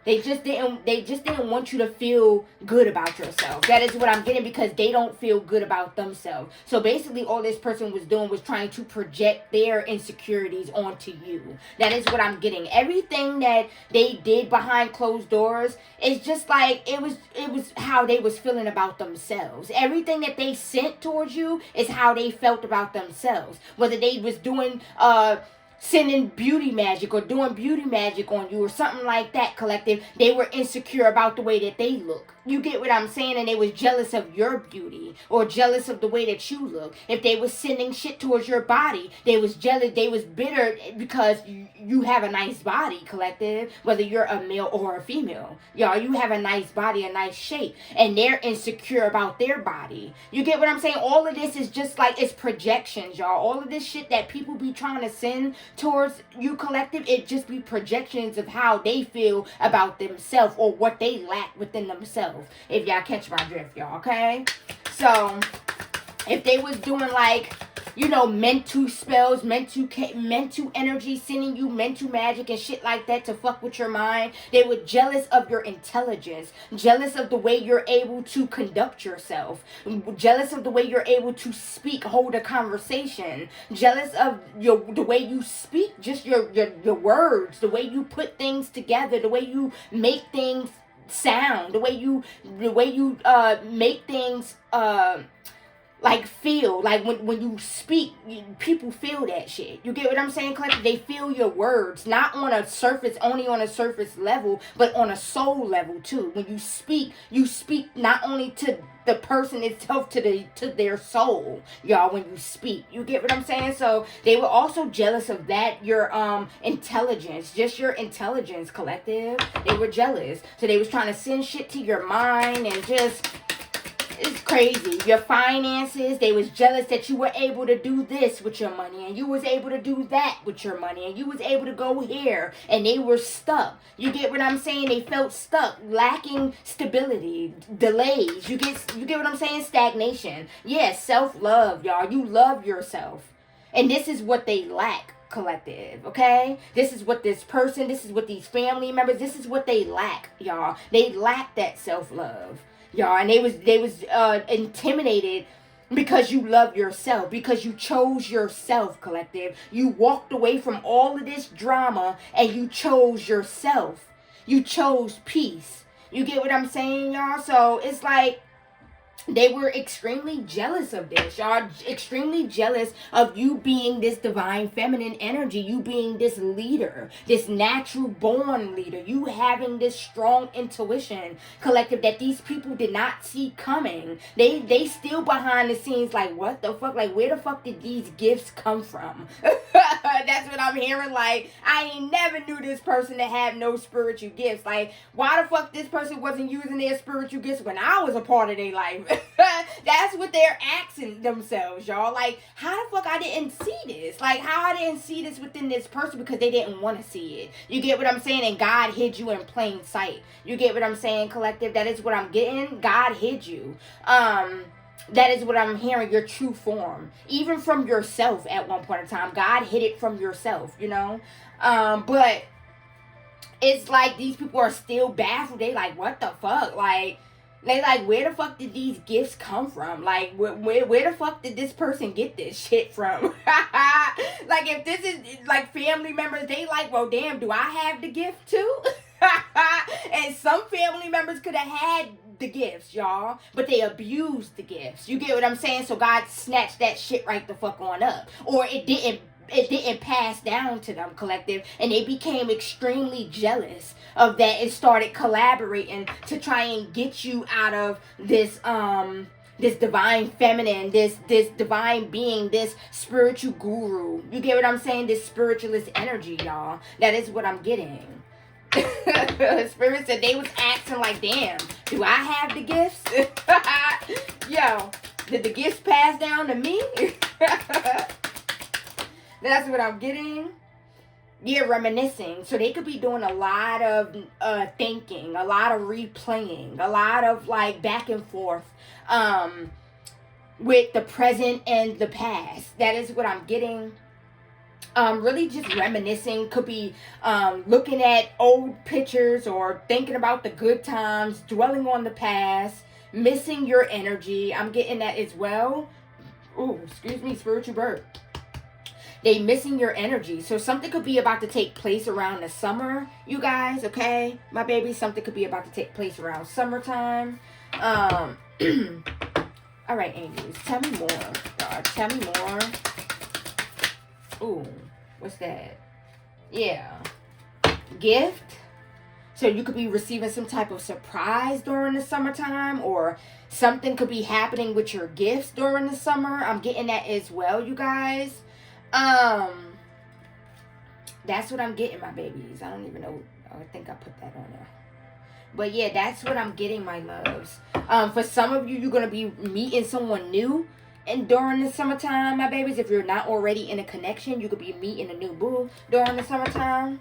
They just didn't want you to feel good about yourself. That is what I'm getting, because they don't feel good about themselves. So basically all this person was doing was trying to project their insecurities onto you. That is what I'm getting. Everything that they did behind closed doors is just like, it was how they was feeling about themselves. Everything that they sent towards you is how they felt about themselves. Whether they was doing sending beauty magic or doing beauty magic on you or something like that, collective, they were insecure about the way that they look. You get what I'm saying? And they was jealous of your beauty or jealous of the way that you look. If they was sending shit towards your body, they was jealous, they was bitter because you have a nice body, collective, whether you're a male or a female. Y'all, you have a nice body, a nice shape, and they're insecure about their body. You get what I'm saying? All of this is just like, it's projections, y'all. All of this shit that people be trying to send towards you, collective, it just be projections of how they feel about themselves or what they lack within themselves. If y'all catch my drift, y'all, okay? So, if they was doing like, you know, mental spells, mental energy, sending you mental magic and shit like that to fuck with your mind, they were jealous of your intelligence, jealous of the way you're able to conduct yourself, jealous of the way you're able to speak, hold a conversation, jealous of the way you speak, just your words, the way you put things together, the way you make things sound, the way you make things like feel, like when you speak, people feel that shit. You get what I'm saying, collective? They feel your words, not on a surface, only on a surface level, but on a soul level too. When you speak not only to the person itself, to their soul, y'all, when you speak. You get what I'm saying? So they were also jealous of that, your intelligence, just your intelligence, collective. They were jealous. So they was trying to send shit to your mind and just, it's crazy. Your finances, they was jealous that you were able to do this with your money, and you was able to do that with your money, and you was able to go here, and they were stuck. You get what I'm saying? They felt stuck, lacking stability, delays. You get what I'm saying? Stagnation. Yes, self-love, y'all. You love yourself. And this is what they lack, collective, okay? This is what this person, this is what these family members, this is what they lack, y'all. They lack that self-love, y'all, and they was intimidated because you love yourself, because you chose yourself, collective. You walked away from all of this drama and you chose yourself. You chose peace. You get what I'm saying, y'all? So it's like, they were extremely jealous of this, y'all. Extremely jealous of you being this divine feminine energy. You being this leader, this natural born leader. You having this strong intuition, collective, that these people did not see coming. They still behind the scenes like, what the fuck? Like, where the fuck did these gifts come from? That's what I'm hearing. Like, I ain't never knew this person to have no spiritual gifts. Like, why the fuck this person wasn't using their spiritual gifts when I was a part of their life? That's what they're asking themselves, y'all. Like, how the fuck I didn't see this? Like, how I didn't see this within this person? Because they didn't want to see it. You get what I'm saying? And God hid you in plain sight. You get what I'm saying, collective? That is what I'm getting. God hid you. That is what I'm hearing, your true form. Even from yourself at one point in time. God hid it from yourself, you know? But it's like these people are still baffled. They like, what the fuck? Like, they like, where the fuck did these gifts come from? Like, where the fuck did this person get this shit from? Like, if this is, like, family members, they like, well, damn, do I have the gift too? And some family members could have had the gifts, y'all, but they abused the gifts. You get what I'm saying? So God snatched that shit right the fuck on up. Or it didn't pass down to them, collective, and they became extremely jealous of that and started collaborating to try and get you out of this this divine feminine, this divine being, this spiritual guru. You get what I'm saying? This spiritualist energy, y'all. That is what I'm getting. Spirit said they was acting like, damn, do I have the gifts? Yo, Did the gifts pass down to me? That's what I'm getting. Yeah, reminiscing. So they could be doing a lot of thinking, a lot of replaying, a lot of like back and forth with the present and the past. That is what I'm getting. Really just reminiscing. Could be looking at old pictures or thinking about the good times, dwelling on the past, missing your energy. I'm getting that as well. Ooh, excuse me, spiritual bird. They missing your energy. So something could be about to take place around the summer, you guys, okay? My baby, something could be about to take place around summertime. All right, angels, tell me more. God, tell me more. Ooh, what's that? Yeah. Gift. So you could be receiving some type of surprise during the summertime, or something could be happening with your gifts during the summer. I'm getting that as well, you guys. That's what I'm getting, my babies. I don't even know. I think I put that on there. But yeah, that's what I'm getting, my loves. For some of you, you're going to be meeting someone new. And during the summertime, my babies, if you're not already in a connection, you could be meeting a new boo during the summertime.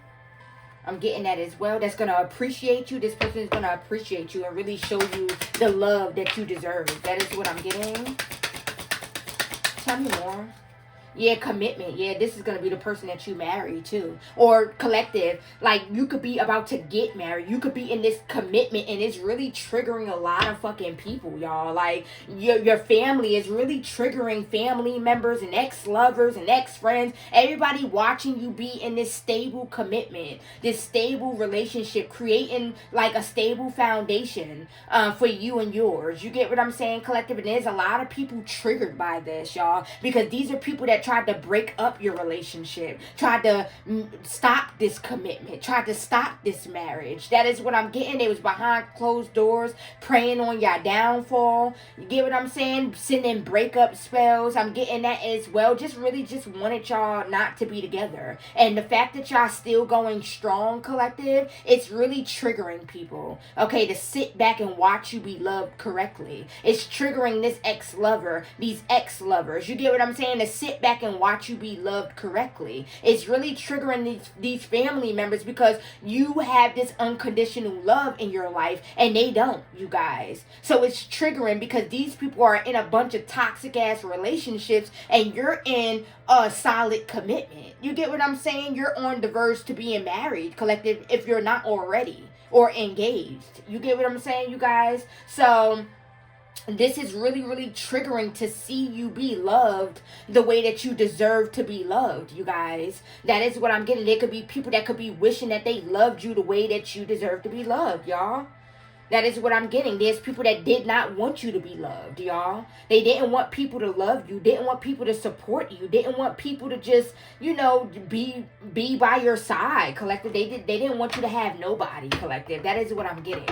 I'm getting that as well. That's going to appreciate you. This person is going to appreciate you and really show you the love that you deserve. That is what I'm getting. Tell me more. Yeah, commitment. Yeah, this is going to be the person that you marry too. Or collective. Like, you could be about to get married. You could be in this commitment, and it's really triggering a lot of fucking people, y'all. Like, your family is really triggering family members and ex-lovers and ex-friends. Everybody watching you be in this stable commitment. This stable relationship. Creating, like, a stable foundation for you and yours. You get what I'm saying, collective? And there's a lot of people triggered by this, y'all. Because these are people that tried to break up your relationship, tried to stop this commitment, tried to stop this marriage. That is what I'm getting. They was behind closed doors praying on your downfall. You get what I'm saying? Sending breakup spells. I'm getting that as well. Just really just wanted y'all not to be together. And the fact that y'all still going strong, collective, it's really triggering people. Okay, to sit back and watch you be loved correctly. It's triggering this ex-lover, these ex-lovers. You get what I'm saying? To sit back and watch you be loved correctly. It's really triggering these family members because you have this unconditional love in your life and they don't, you guys. So it's triggering because these people are in a bunch of toxic ass relationships and you're in a solid commitment. You get what I'm saying? You're on the verge to being married, collective, if you're not already, or engaged. You get what I'm saying, you guys? So this is really, really triggering to see you be loved the way that you deserve to be loved, you guys. That is what I'm getting. There could be people that could be wishing that they loved you the way that you deserve to be loved, y'all. That is what I'm getting. There's people that did not want you to be loved, y'all. They didn't want people to love you. Didn't want people to support you. Didn't want people to just, you know, be by your side, collective. They didn't want you to have nobody, collective. That is what I'm getting.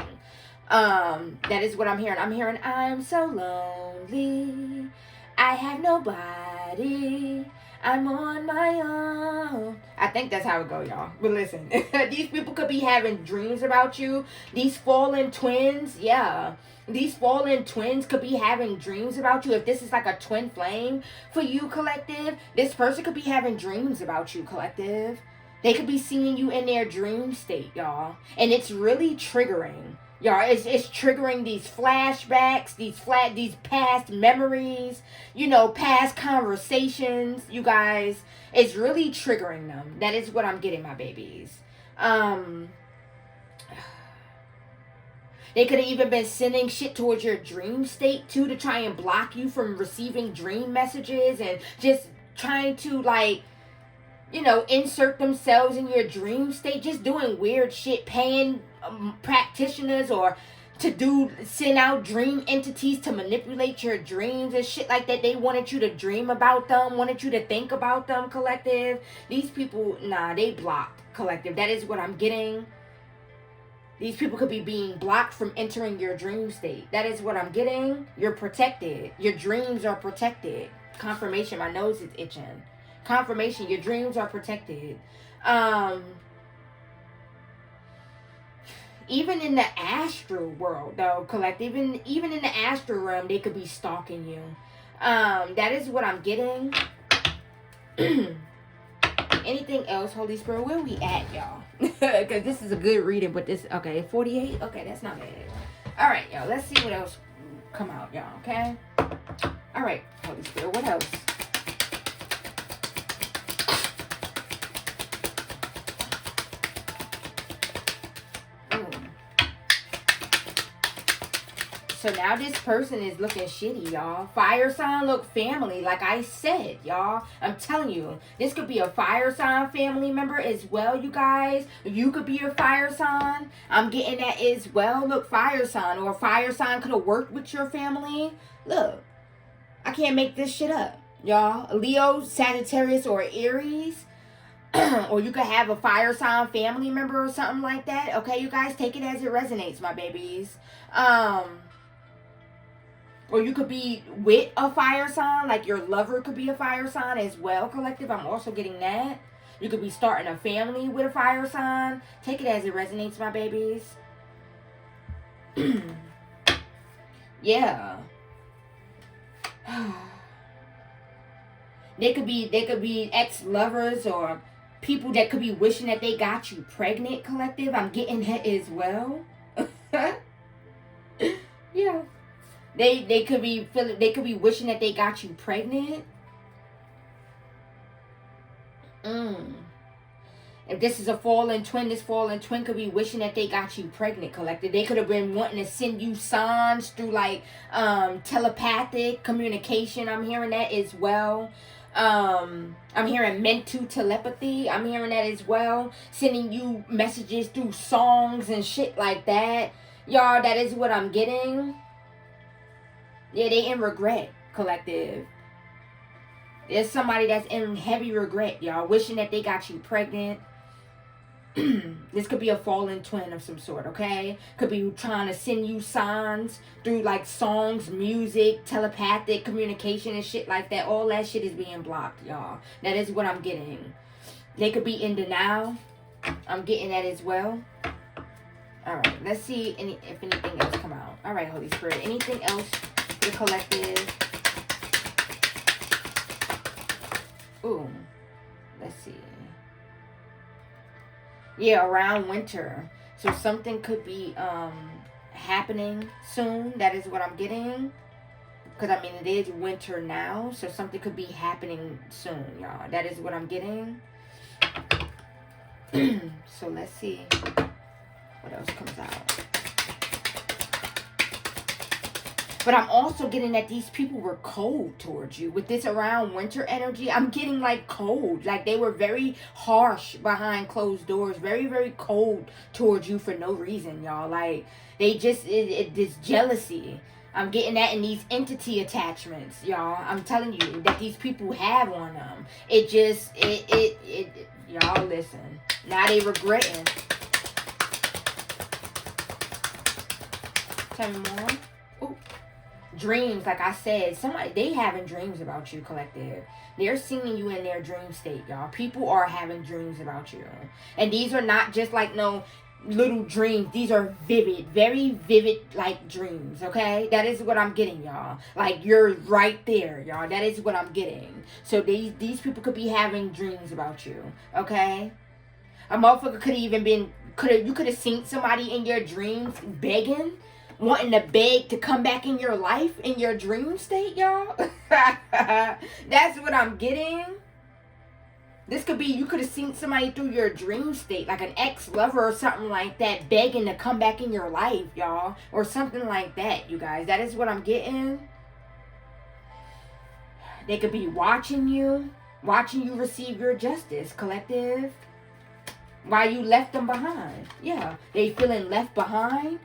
That is what I'm hearing. I'm hearing, I'm so lonely. I have nobody. I'm on my own. I think that's how it go, y'all. But listen, these people could be having dreams about you. These fallen twins, yeah. These fallen twins could be having dreams about you. If this is like a twin flame for you, collective, this person could be having dreams about you, collective. They could be seeing you in their dream state, y'all. And it's really triggering. Y'all, it's triggering these flashbacks, these past memories, you know, past conversations, you guys. It's really triggering them. That is what I'm getting, my babies. They could have even been sending shit towards your dream state, too, to try and block you from receiving dream messages and just trying to, like, you know, insert themselves in your dream state, just doing weird shit, paying practitioners or to send out dream entities to manipulate your dreams and shit like that. They wanted you to dream about them, wanted you to think about them, collective. These people, nah, they blocked, collective. That is what I'm getting. These people could be being blocked from entering your dream state. That is what I'm getting. You're protected. Your dreams are protected. Confirmation, my nose is itching. Confirmation, your dreams are protected. Even in the astral world, though, collective, even in the astral realm, they could be stalking you. That is what I'm getting. Anything else, Holy Spirit? Where we at, y'all? Because this is a good reading, but this, okay, 48? Okay, that's not bad. All right, y'all, let's see what else come out, y'all, okay? All right, Holy Spirit, what else? So now this person is looking shitty, y'all. Fire sign, look, family. Like I said, y'all. I'm telling you. This could be a fire sign family member as well, you guys. You could be a fire sign. I'm getting that as well. Look, fire sign. Or a fire sign could have worked with your family. Look. I can't make this shit up, y'all. Leo, Sagittarius, or Aries. Or you could have a fire sign family member or something like that. Okay, you guys, take it as it resonates, my babies. Or you could be with a fire sign, like your lover could be a fire sign as well, collective. I'm also getting that. You could be starting a family with a fire sign. Take it as it resonates, my babies. Yeah. They could be ex-lovers or people that could be wishing that they got you pregnant, collective. I'm getting that as well. Yeah. They could be wishing that they got you pregnant. If this is a fallen twin, this fallen twin could be wishing that they got you pregnant, collective. They could have been wanting to send you signs through like telepathic communication. I'm hearing that as well. I'm hearing mental telepathy. I'm hearing that as well. Sending you messages through songs and shit like that. Y'all, that is what I'm getting. Yeah, they in regret, collective. There's somebody that's in heavy regret, y'all. Wishing that they got you pregnant. This could be a fallen twin of some sort, okay? Could be trying to send you signs through like songs, music, telepathic communication and shit like that. All that shit is being blocked, y'all. That is what I'm getting. They could be in denial. I'm getting that as well. Alright, let's see if anything else come out. Alright, Holy Spirit. Anything else? The collective. Ooh. Let's see. Yeah, around winter. So something could be happening soon. That is what I'm getting. Because, I mean, it is winter now. So something could be happening soon, y'all. That is what I'm getting. So let's see what else comes out. But I'm also getting that these people were cold towards you. With this around winter energy, I'm getting like cold. Like they were very harsh behind closed doors. Very, very cold towards you for no reason, y'all. Like they just, this jealousy. I'm getting that in these entity attachments, y'all. I'm telling you that these people have on them. It just, y'all listen. Now they regretting. Tell me more. Ooh. Dreams, like I said, somebody, they having dreams about you, collective. They're seeing you in their dream state, y'all. People are having dreams about you. And these are not just like no little dreams. These are vivid, very vivid like dreams, okay? That is what I'm getting, y'all. Like you're right there, y'all. That is what I'm getting. So these people could be having dreams about you, okay? A motherfucker could have even been, you could have seen somebody in your dreams begging, wanting to beg to come back in your life, in your dream state, y'all. That's what I'm getting. This could be, you could have seen somebody through your dream state, like an ex-lover or something like that, begging to come back in your life, y'all. Or something like that, you guys. That is what I'm getting. They could be watching you receive your justice, collective. While you left them behind. Yeah. They feeling left behind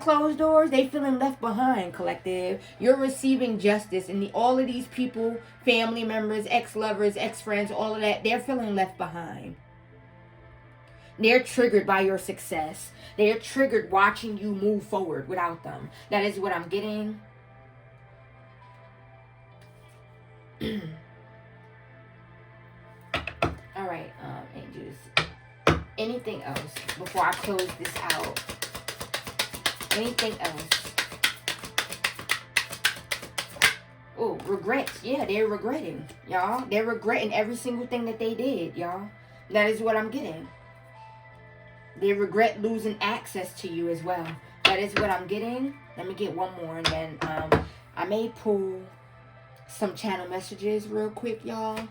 closed doors. They feeling left behind, collective. You're receiving justice. And all of these people, family members, ex-lovers, ex-friends, all of that, they're feeling left behind. They're triggered by your success. They're triggered watching you move forward without them. That is what I'm getting. All right, angels. Anything else before I close this out? Anything else? Oh, regrets. Yeah, they're regretting, y'all. They're regretting every single thing that they did, y'all. That is what I'm getting. They regret losing access to you as well. That is what I'm getting. Let me get one more, and then I may pull some channel messages real quick, y'all.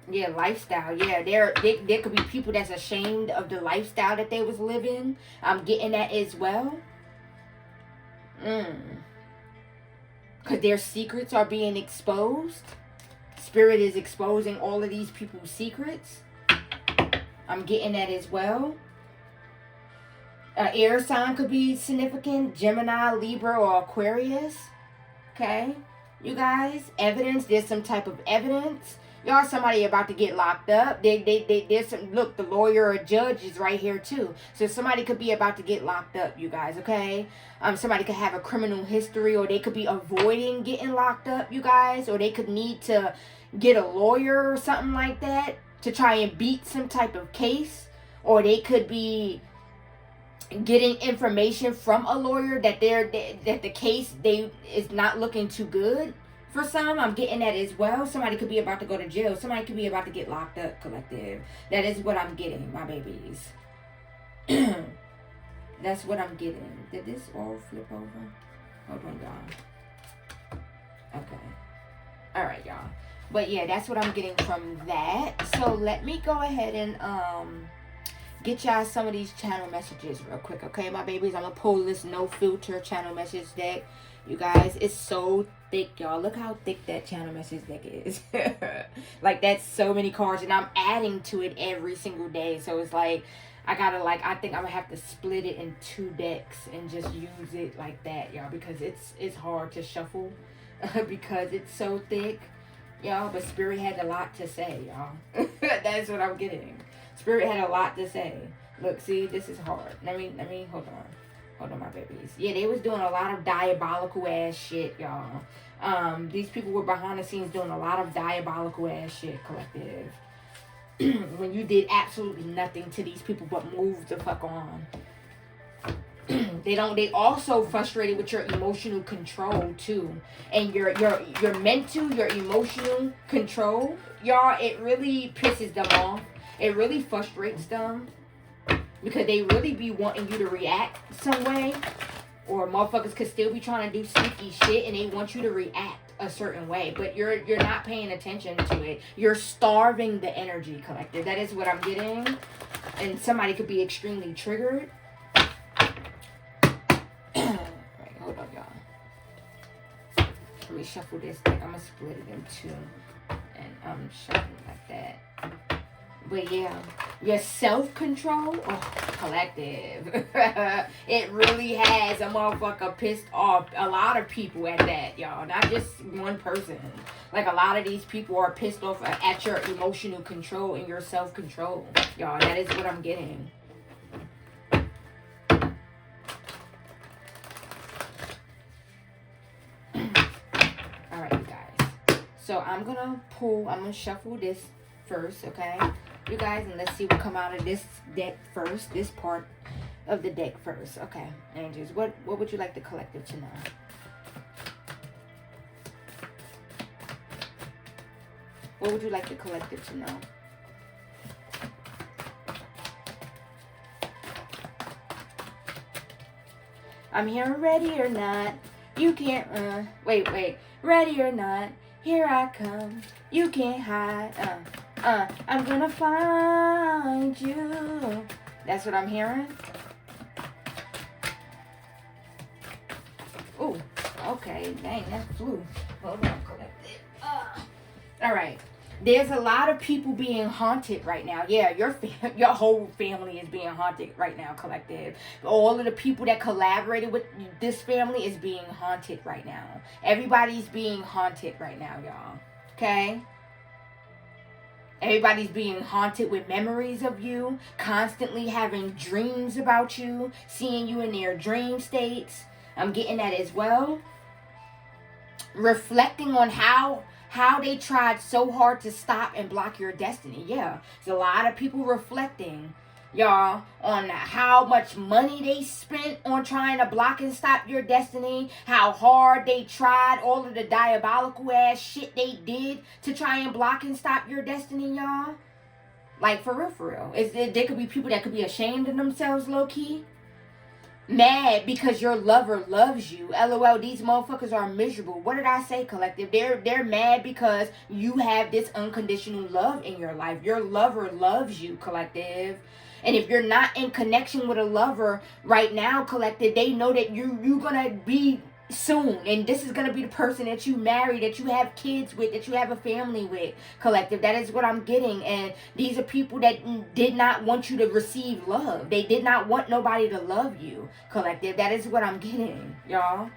Yeah, lifestyle. Yeah, there could be people that's ashamed of the lifestyle that they was living. I'm getting that as well. Because their secrets are being exposed. Spirit is exposing all of these people's secrets. I'm getting that as well. Air sign could be significant. Gemini, Libra, or Aquarius. Okay. You guys, evidence. There's some type of evidence. Y'all, somebody about to get locked up. There's some, look, the lawyer or judge is right here too. So somebody could be about to get locked up, you guys, okay? Somebody could have a criminal history, or they could be avoiding getting locked up, you guys. Or they could need to get a lawyer or something like that to try and beat some type of case. Or they could be getting information from a lawyer that that the case is not looking too good. For some, I'm getting that as well. Somebody could be about to go to jail. Somebody could be about to get locked up, collective. That is what I'm getting, my babies. That's what I'm getting. Did this all flip over? Hold on, y'all. Okay. Alright, y'all. But yeah, that's what I'm getting from that. So let me go ahead and get y'all some of these channel messages real quick. Okay, my babies? I'm going to pull this no filter channel message deck. You guys, it's so thick, y'all. Look how thick that channel message deck is. Like, that's so many cards, and I'm adding to it every single day. So it's like, I gotta, like, I think I'm gonna have to split it in 2 decks and just use it like that, y'all, because it's hard to shuffle because it's so thick, y'all. But Spirit had a lot to say, y'all. That's what I'm getting. Spirit had a lot to say. Look, see, this is hard. Let me hold on. Hold on, my babies. Yeah, they was doing a lot of diabolical ass shit, y'all. These people were behind the scenes doing a lot of diabolical ass shit, collective. When you did absolutely nothing to these people but move the fuck on. They also frustrated with your emotional control too. And your mental, your emotional control, y'all, it really pisses them off. It really frustrates them. Because they really be wanting you to react some way. Or motherfuckers could still be trying to do sneaky shit and they want you to react a certain way. But you're not paying attention to it. You're starving the energy, collective. That is what I'm getting. And somebody could be extremely triggered. Right, hold on, y'all. Let me shuffle this deck. I'm going to split it in 2. And I'm shuffling like that. But yeah, your self-control, collective. It really has a motherfucker pissed off a lot of people at that, y'all. Not just one person. Like, a lot of these people are pissed off at your emotional control and your self-control. Y'all, that is what I'm getting. Alright, you guys. So, I'm going to shuffle this first, okay? You guys, and let's see what come out of this deck first. This part of the deck first. Okay, angels, what would you like the collective to know? What would you like the collective to know? I'm here, ready or not. You can't run. Wait. Ready or not. Here I come. You can't hide. I'm gonna find you. That's what I'm hearing. Ooh, okay. Dang, that flew. Hold on, collect it. Alright. There's a lot of people being haunted right now. Yeah, your whole family is being haunted right now, collective. All of the people that collaborated with this family is being haunted right now. Everybody's being haunted right now, y'all. Okay? Everybody's being haunted with memories of you, constantly having dreams about you, seeing you in their dream states. I'm getting that as well. Reflecting on how how they tried so hard to stop and block your destiny. Yeah, there's a lot of people reflecting, y'all, on how much money they spent on trying to block and stop your destiny, how hard they tried, all of the diabolical ass shit they did to try and block and stop your destiny, y'all. Like, for real, for real. There could be people that could be ashamed of themselves, low-key. Mad because your lover loves you. LOL, these motherfuckers are miserable. What did I say, collective? They're mad because you have this unconditional love in your life. Your lover loves you, collective. And if you're not in connection with a lover right now, collective, they know that you're gonna be soon, and this is gonna be the person that you marry, that you have kids with, that you have a family with, collective. That is what I'm getting. And these are people that did not want you to receive love. They did not want nobody to love you, collective. That is what I'm getting, y'all.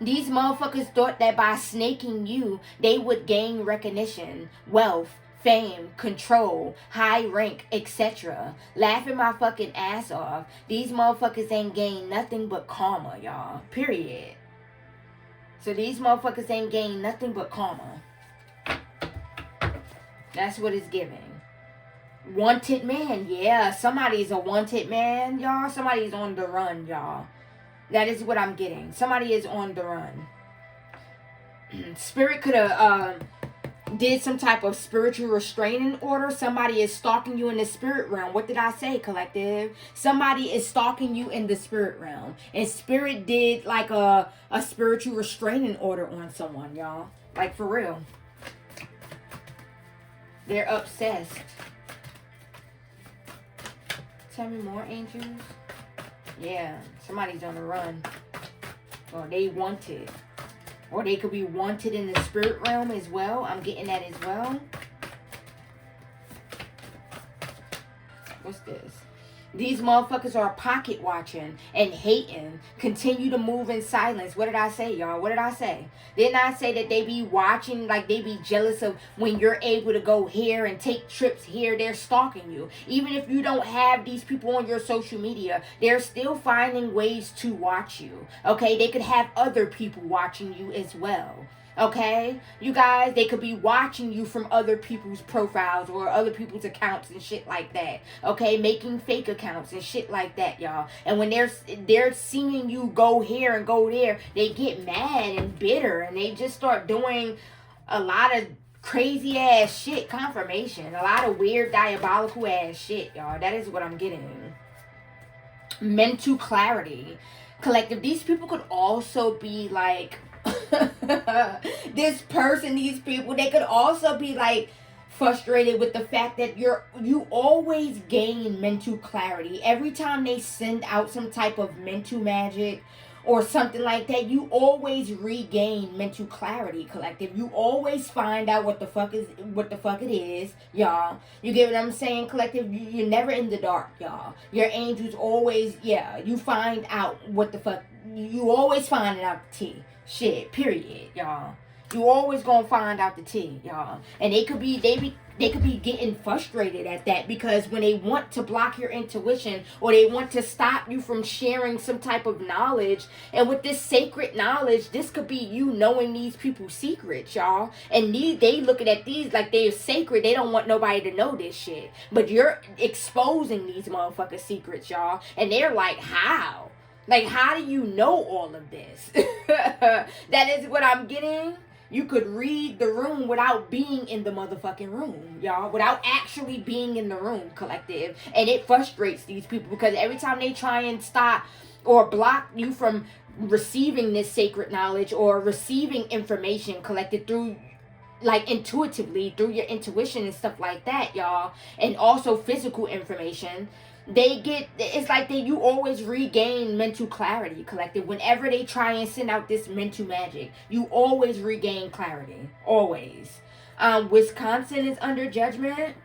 These motherfuckers thought that by snaking you, they would gain recognition, wealth, fame, control, high rank, etc. Laughing my fucking ass off. These motherfuckers ain't gained nothing but karma, y'all. Period. So these motherfuckers ain't gained nothing but karma. That's what it's giving. Wanted man. Yeah, somebody's a wanted man, y'all. Somebody's on the run, y'all. That is what I'm getting. Somebody is on the run. Spirit could have did some type of spiritual restraining order. Somebody is stalking you in the spirit realm. What did I say, collective? Somebody is stalking you in the spirit realm. And spirit did like a spiritual restraining order on someone, y'all. Like, for real. They're obsessed. Tell me more, angels. Yeah, somebody's on the run. Or they want it. Or they could be wanted in the spirit realm as well. I'm getting that as well. What's this? These motherfuckers are pocket watching and hating. Continue to move in silence. What did I say, y'all? What did I say? Didn't I say that they be watching, like they be jealous of when you're able to go here and take trips here? They're stalking you. Even if you don't have these people on your social media, they're still finding ways to watch you. Okay? They could have other people watching you as well. Okay, you guys, they could be watching you from other people's profiles or other people's accounts and shit like that. Okay, making fake accounts and shit like that, y'all. And when they're seeing you go here and go there, they get mad and bitter, and they just start doing a lot of crazy ass shit. Confirmation, a lot of weird diabolical ass shit, y'all. That is what I'm getting. Mental clarity, collective. These people could also be like this person, these people, they could also be like frustrated with the fact that you always gain mental clarity every time they send out some type of mental magic or something like that. You always regain mental clarity, collective. You always find out what the fuck it is, y'all. You get what I'm saying, collective? You're never in the dark, y'all. Your angels always, yeah, you find out what the fuck. You always find out the tea. Shit, period, y'all. You always gonna find out the tea, y'all. And they could be getting frustrated at that, because when they want to block your intuition or they want to stop you from sharing some type of knowledge, and with this sacred knowledge, this could be you knowing these people's secrets, y'all. And they looking at these like they're sacred. They don't want nobody to know this shit. But you're exposing these motherfucking secrets, y'all. And they're like, how? Like, how do you know all of this? That is what I'm getting. You could read the room without being in the motherfucking room, y'all. Without actually being in the room, collective. And it frustrates these people because every time they try and stop or block you from receiving this sacred knowledge or receiving information collected through, like, intuitively, through your intuition and stuff like that, y'all. And also physical information. It's like you always regain mental clarity, collective. Whenever they try and send out this mental magic, you always regain clarity. Always. Wisconsin is under judgment.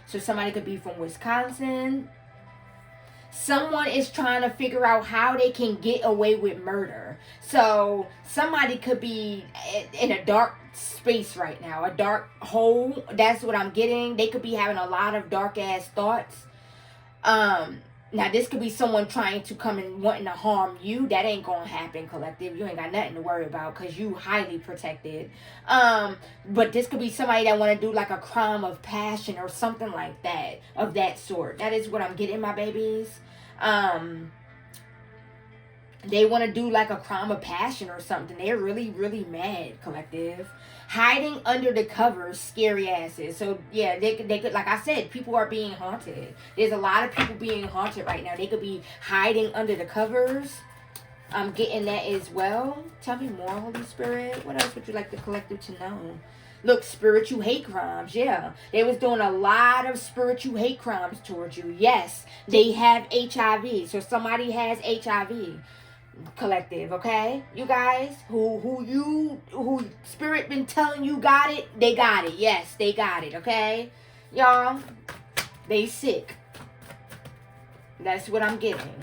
So somebody could be from Wisconsin. Someone is trying to figure out how they can get away with murder. So somebody could be in a dark space right now, a dark hole. That's what I'm getting. They could be having a lot of dark ass thoughts. Now, this could be someone trying to come and wanting to harm you. That ain't gonna happen, collective. You ain't got nothing to worry about because you highly protected. But this could be somebody that want to do like a crime of passion or something like that, of that sort. That is what I'm getting, my babies. They want to do like a crime of passion or something. They're really, really mad, collective. Hiding under the covers, scary asses. So yeah, they could, like I said, people are being haunted. There's a lot of people being haunted right now. They could be hiding under the covers. I'm getting that as well. Tell me more, Holy Spirit. What else would you like the collective to know? Look, spiritual hate crimes. Yeah, they was doing a lot of spiritual hate crimes towards you. Yes, they have HIV. So somebody has HIV. Collective, okay, you guys, who spirit been telling you got it, they got it. Yes, they got it. Okay, y'all, they sick. That's what I'm getting.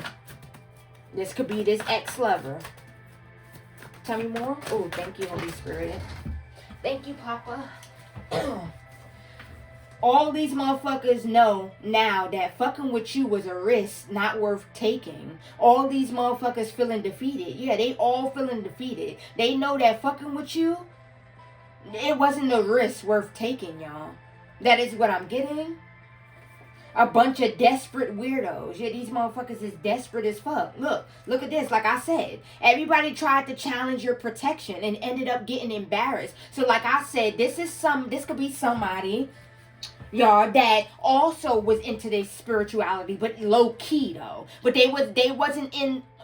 This could be this ex-lover. Tell me more. Oh, thank you, Holy Spirit. Thank you, Papa. All these motherfuckers know now that fucking with you was a risk not worth taking. All these motherfuckers feeling defeated. Yeah, they all feeling defeated. They know that fucking with you, it wasn't a risk worth taking, y'all. That is what I'm getting. A bunch of desperate weirdos. Yeah, these motherfuckers is desperate as fuck. Look at this. Like I said, everybody tried to challenge your protection and ended up getting embarrassed. So like I said, this could be somebody, y'all, that also was into their spirituality, but low key though. But they wasn't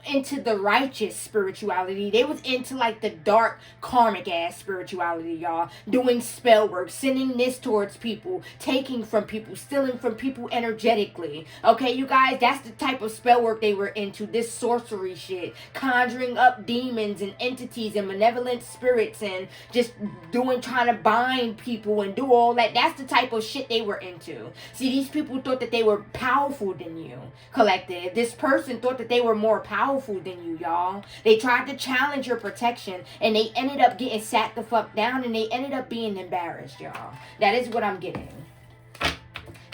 into the righteous spirituality. They was into like the dark karmic ass spirituality, y'all. Doing spell work, sending this towards people, taking from people, stealing from people energetically. Okay, you guys, that's the type of spell work they were into. This sorcery shit, conjuring up demons and entities and malevolent spirits and just trying to bind people and do all that. That's the type of shit they were into. See, these people thought that they were powerful than you, collective. This person thought that they were more powerful than you, y'all. They tried to challenge your protection and they ended up getting sat the fuck down and they ended up being embarrassed, y'all. That is what I'm getting.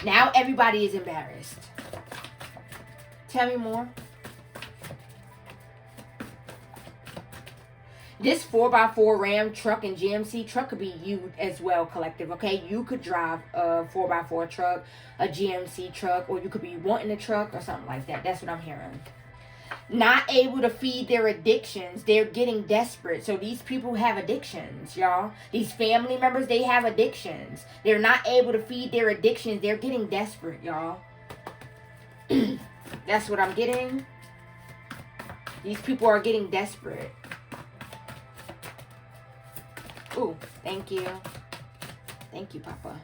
Now everybody is embarrassed. Tell me more. This 4x4 Ram truck and GMC truck could be you as well, collective, okay? You could drive a 4x4 truck, a GMC truck, or you could be wanting a truck or something like that. That's what I'm hearing. Not able to feed their addictions. They're getting desperate. So these people have addictions, y'all. These family members, they have addictions. They're not able to feed their addictions. They're getting desperate, y'all. That's what I'm getting. These people are getting desperate. Ooh, thank you. Thank you, Papa.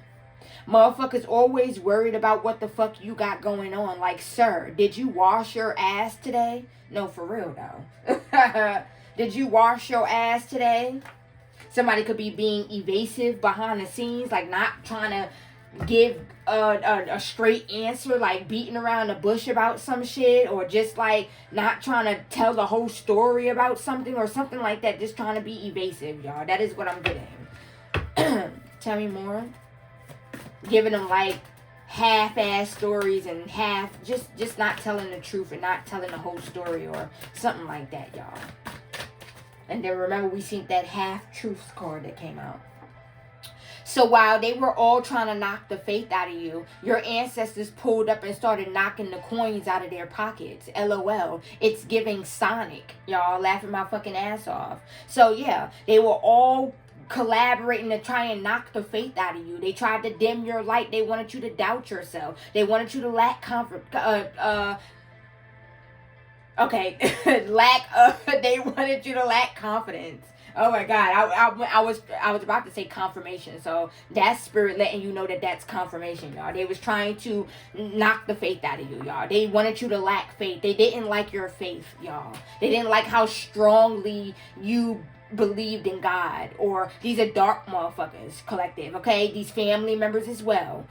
Motherfuckers always worried about what the fuck you got going on. Like, sir, did you wash your ass today? No, for real, though. Did you wash your ass today? Somebody could be being evasive behind the scenes, like not trying to give a straight answer, like beating around the bush about some shit, or just like not trying to tell the whole story about something or something like that. Just trying to be evasive, y'all. That is what I'm getting. Tell me more. Giving them like half-ass stories and just not telling the truth and not telling the whole story or something like that, y'all. And then remember, we seen that half-truths card that came out. So while they were all trying to knock the faith out of you, your ancestors pulled up and started knocking the coins out of their pockets. LOL. It's giving Sonic. Y'all laughing my fucking ass off. So yeah, they were all collaborating to try and knock the faith out of you. They tried to dim your light. They wanted you to doubt yourself. They wanted you to lack they wanted you to lack confidence. Oh my God, I was about to say confirmation. So that's spirit letting you know that that's confirmation, y'all. They was trying to knock the faith out of you, y'all. They wanted you to lack faith. They didn't like your faith, y'all. They didn't like how strongly you believed in God. Or these are dark motherfuckers, collective, okay? These family members as well.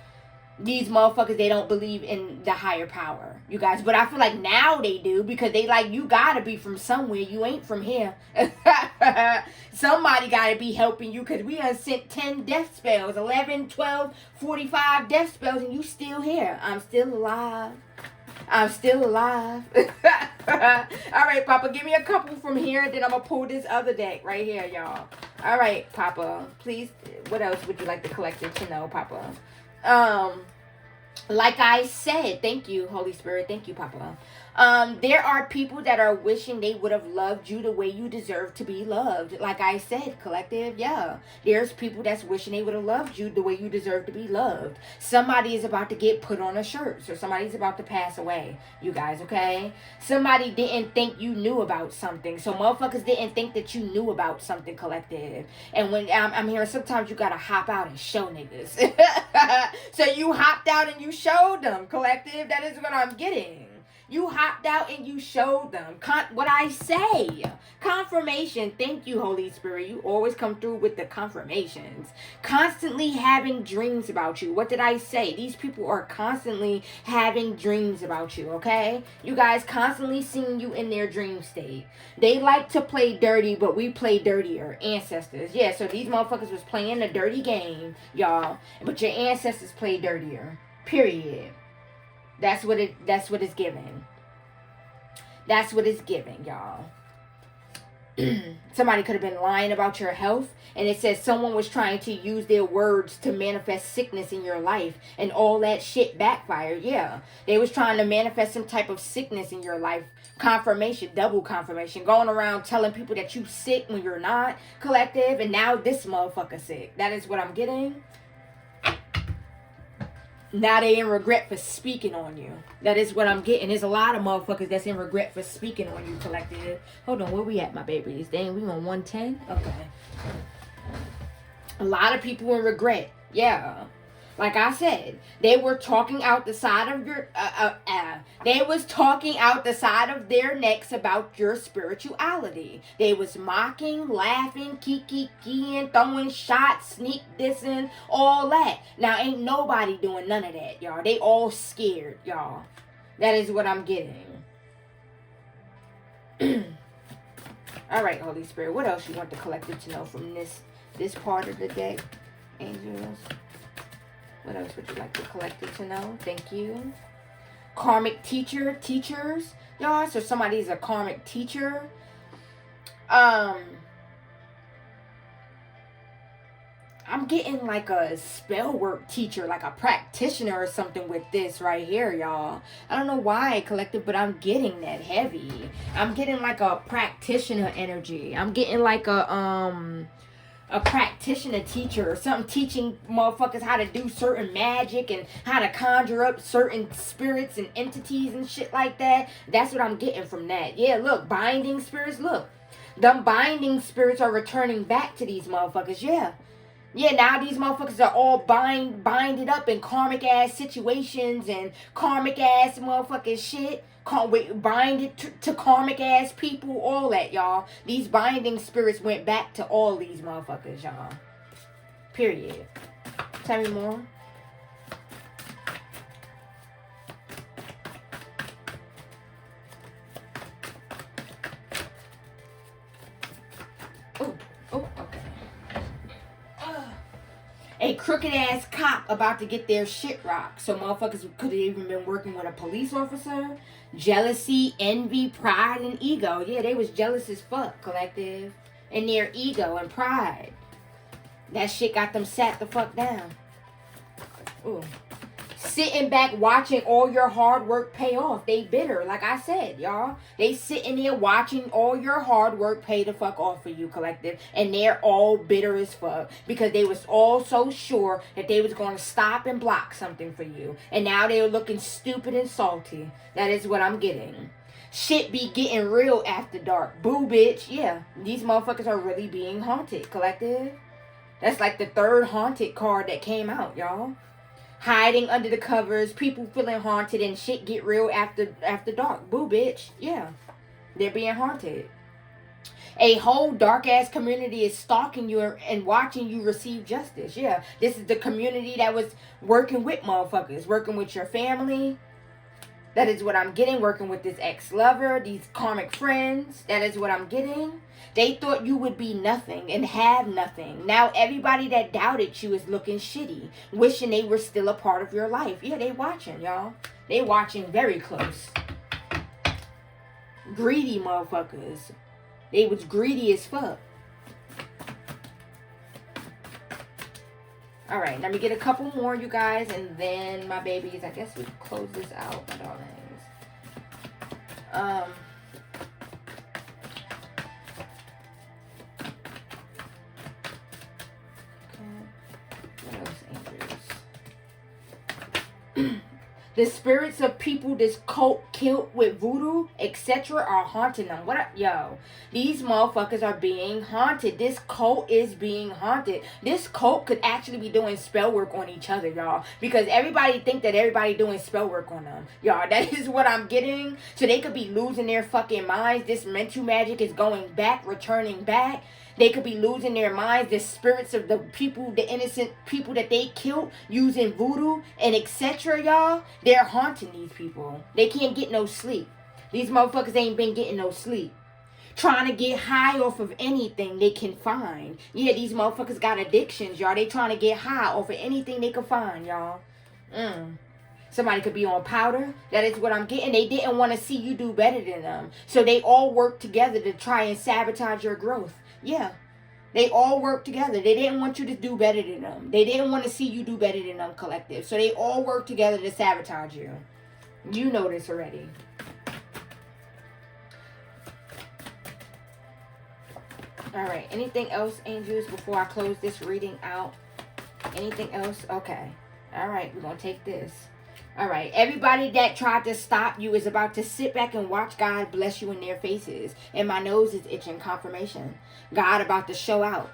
These motherfuckers, they don't believe in the higher power, you guys. But I feel like now they do, because they like, you gotta be from somewhere. You ain't from here. Somebody gotta be helping you, because we done sent 10 death spells, 11, 12, 45 death spells, and you still here. I'm still alive. I'm still alive. All right, Papa, give me a couple from here, and then I'm going to pull this other deck right here, y'all. All right, Papa, please, what else would you like the collector to know, Papa? Like I said, thank you, Holy Spirit. Thank you, Papa. There are people that are wishing they would have loved you the way you deserve to be loved. Like I said, collective, yeah. There's people that's wishing they would have loved you the way you deserve to be loved. Somebody is about to get put on a shirt, so somebody's about to pass away, you guys, okay? Somebody didn't think you knew about something, so motherfuckers didn't think that you knew about something, collective. And when I'm hearing sometimes you gotta hop out and show niggas. So you hopped out and you showed them, collective. That is what I'm getting. You hopped out and you showed them. What I say. Confirmation. Thank you, Holy Spirit. You always come through with the confirmations. Constantly having dreams about you. What did I say? These people are constantly having dreams about you, okay? You guys constantly seeing you in their dream state. They like to play dirty, but we play dirtier. Ancestors. Yeah, so these motherfuckers was playing a dirty game, y'all. But your ancestors play dirtier. Period. That's what it's giving. That's what it's giving, y'all. Somebody could have been lying about your health, and it says someone was trying to use their words to manifest sickness in your life, and all that shit backfired. Yeah, they was trying to manifest some type of sickness in your life. Confirmation, double confirmation, going around telling people that you sick when you're not, collective, and now this motherfucker sick. That is what I'm getting. Now they in regret for speaking on you. That is what I'm getting. There's a lot of motherfuckers that's in regret for speaking on you, collective. Hold on, where we at, my babies? Dang, we on 110? Okay. A lot of people in regret. Yeah. Like I said, they were talking out the side of your, they was talking out the side of their necks about your spirituality. They was mocking, laughing, kikiing, throwing shots, sneak dissing, all that. Now, ain't nobody doing none of that, y'all. They all scared, y'all. That is what I'm getting. All right, Holy Spirit. What else you want the collective to know from this part of the deck, angels? What else would you like the collective to know? Thank you. Karmic teachers, y'all. So somebody's a karmic teacher. I'm getting like a spell work teacher, like a practitioner or something with this right here, y'all. I don't know why, collective, but I'm getting that heavy. I'm getting like a practitioner energy. I'm getting like a practitioner teacher or something, teaching motherfuckers how to do certain magic and how to conjure up certain spirits and entities and shit like that. That's what I'm getting from that. Yeah, look, binding spirits, look. Them binding spirits are returning back to these motherfuckers, yeah. Yeah, now these motherfuckers are all binded up in karmic ass situations and karmic ass motherfucking shit. Binded to karmic ass people, all that, y'all. These binding spirits went back to all these motherfuckers, y'all. Period. Tell me more. Oh, okay. A crooked ass cop about to get their shit rocked. So motherfuckers could have even been working with a police officer. Jealousy, envy, pride, and ego. Yeah, they was jealous as fuck, collective. And their ego and pride. That shit got them sat the fuck down. Ooh. Sitting back watching all your hard work pay off. They bitter, like I said, y'all. They sitting there watching all your hard work pay the fuck off for you, collective. And they're all bitter as fuck. Because they was all so sure that they was going to stop and block something for you. And now they're looking stupid and salty. That is what I'm getting. Shit be getting real after dark. Boo, bitch. Yeah, these motherfuckers are really being haunted, collective. That's like the third haunted card that came out, y'all. Hiding under the covers, people feeling haunted, and shit get real after dark. Boo, bitch. Yeah. They're being haunted. A whole dark-ass community is stalking you and watching you receive justice. Yeah. This is the community that was working with motherfuckers. Working with your family. That is what I'm getting. Working with this ex-lover. These karmic friends. That is what I'm getting. They thought you would be nothing and have nothing. Now everybody that doubted you is looking shitty. Wishing they were still a part of your life. Yeah, they watching, y'all. They watching very close. Greedy motherfuckers. They was greedy as fuck. Alright, let me get a couple more, you guys, and then my babies. I guess we can close this out, my darlings. What else, Andrews? The spirits of people this cult killed with voodoo, etc. are haunting them. Yo, these motherfuckers are being haunted. This cult is being haunted. This cult could actually be doing spell work on each other, y'all. Because everybody think that everybody doing spell work on them. Y'all, that is what I'm getting. So they could be losing their fucking minds. This mental magic is going back, returning back. They could be losing their minds. The spirits of the people, the innocent people that they killed using voodoo and etc. Y'all, they're haunting these people. They can't get no sleep. These motherfuckers ain't been getting no sleep. Trying to get high off of anything they can find. Yeah, these motherfuckers got addictions, y'all. They trying to get high off of anything they can find, y'all. Somebody could be on powder. That is what I'm getting. They didn't want to see you do better than them. So they all work together to try and sabotage your growth. Yeah. They all work together. They didn't want you to do better than them. They didn't want to see you do better than them, collective. So they all work together to sabotage you. You know this already. Alright. Anything else, angels, before I close this reading out? Anything else? Okay. Alright. We're going to take this. Alright, everybody that tried to stop you is about to sit back and watch God bless you in their faces. And my nose is itching, confirmation. God about to show out.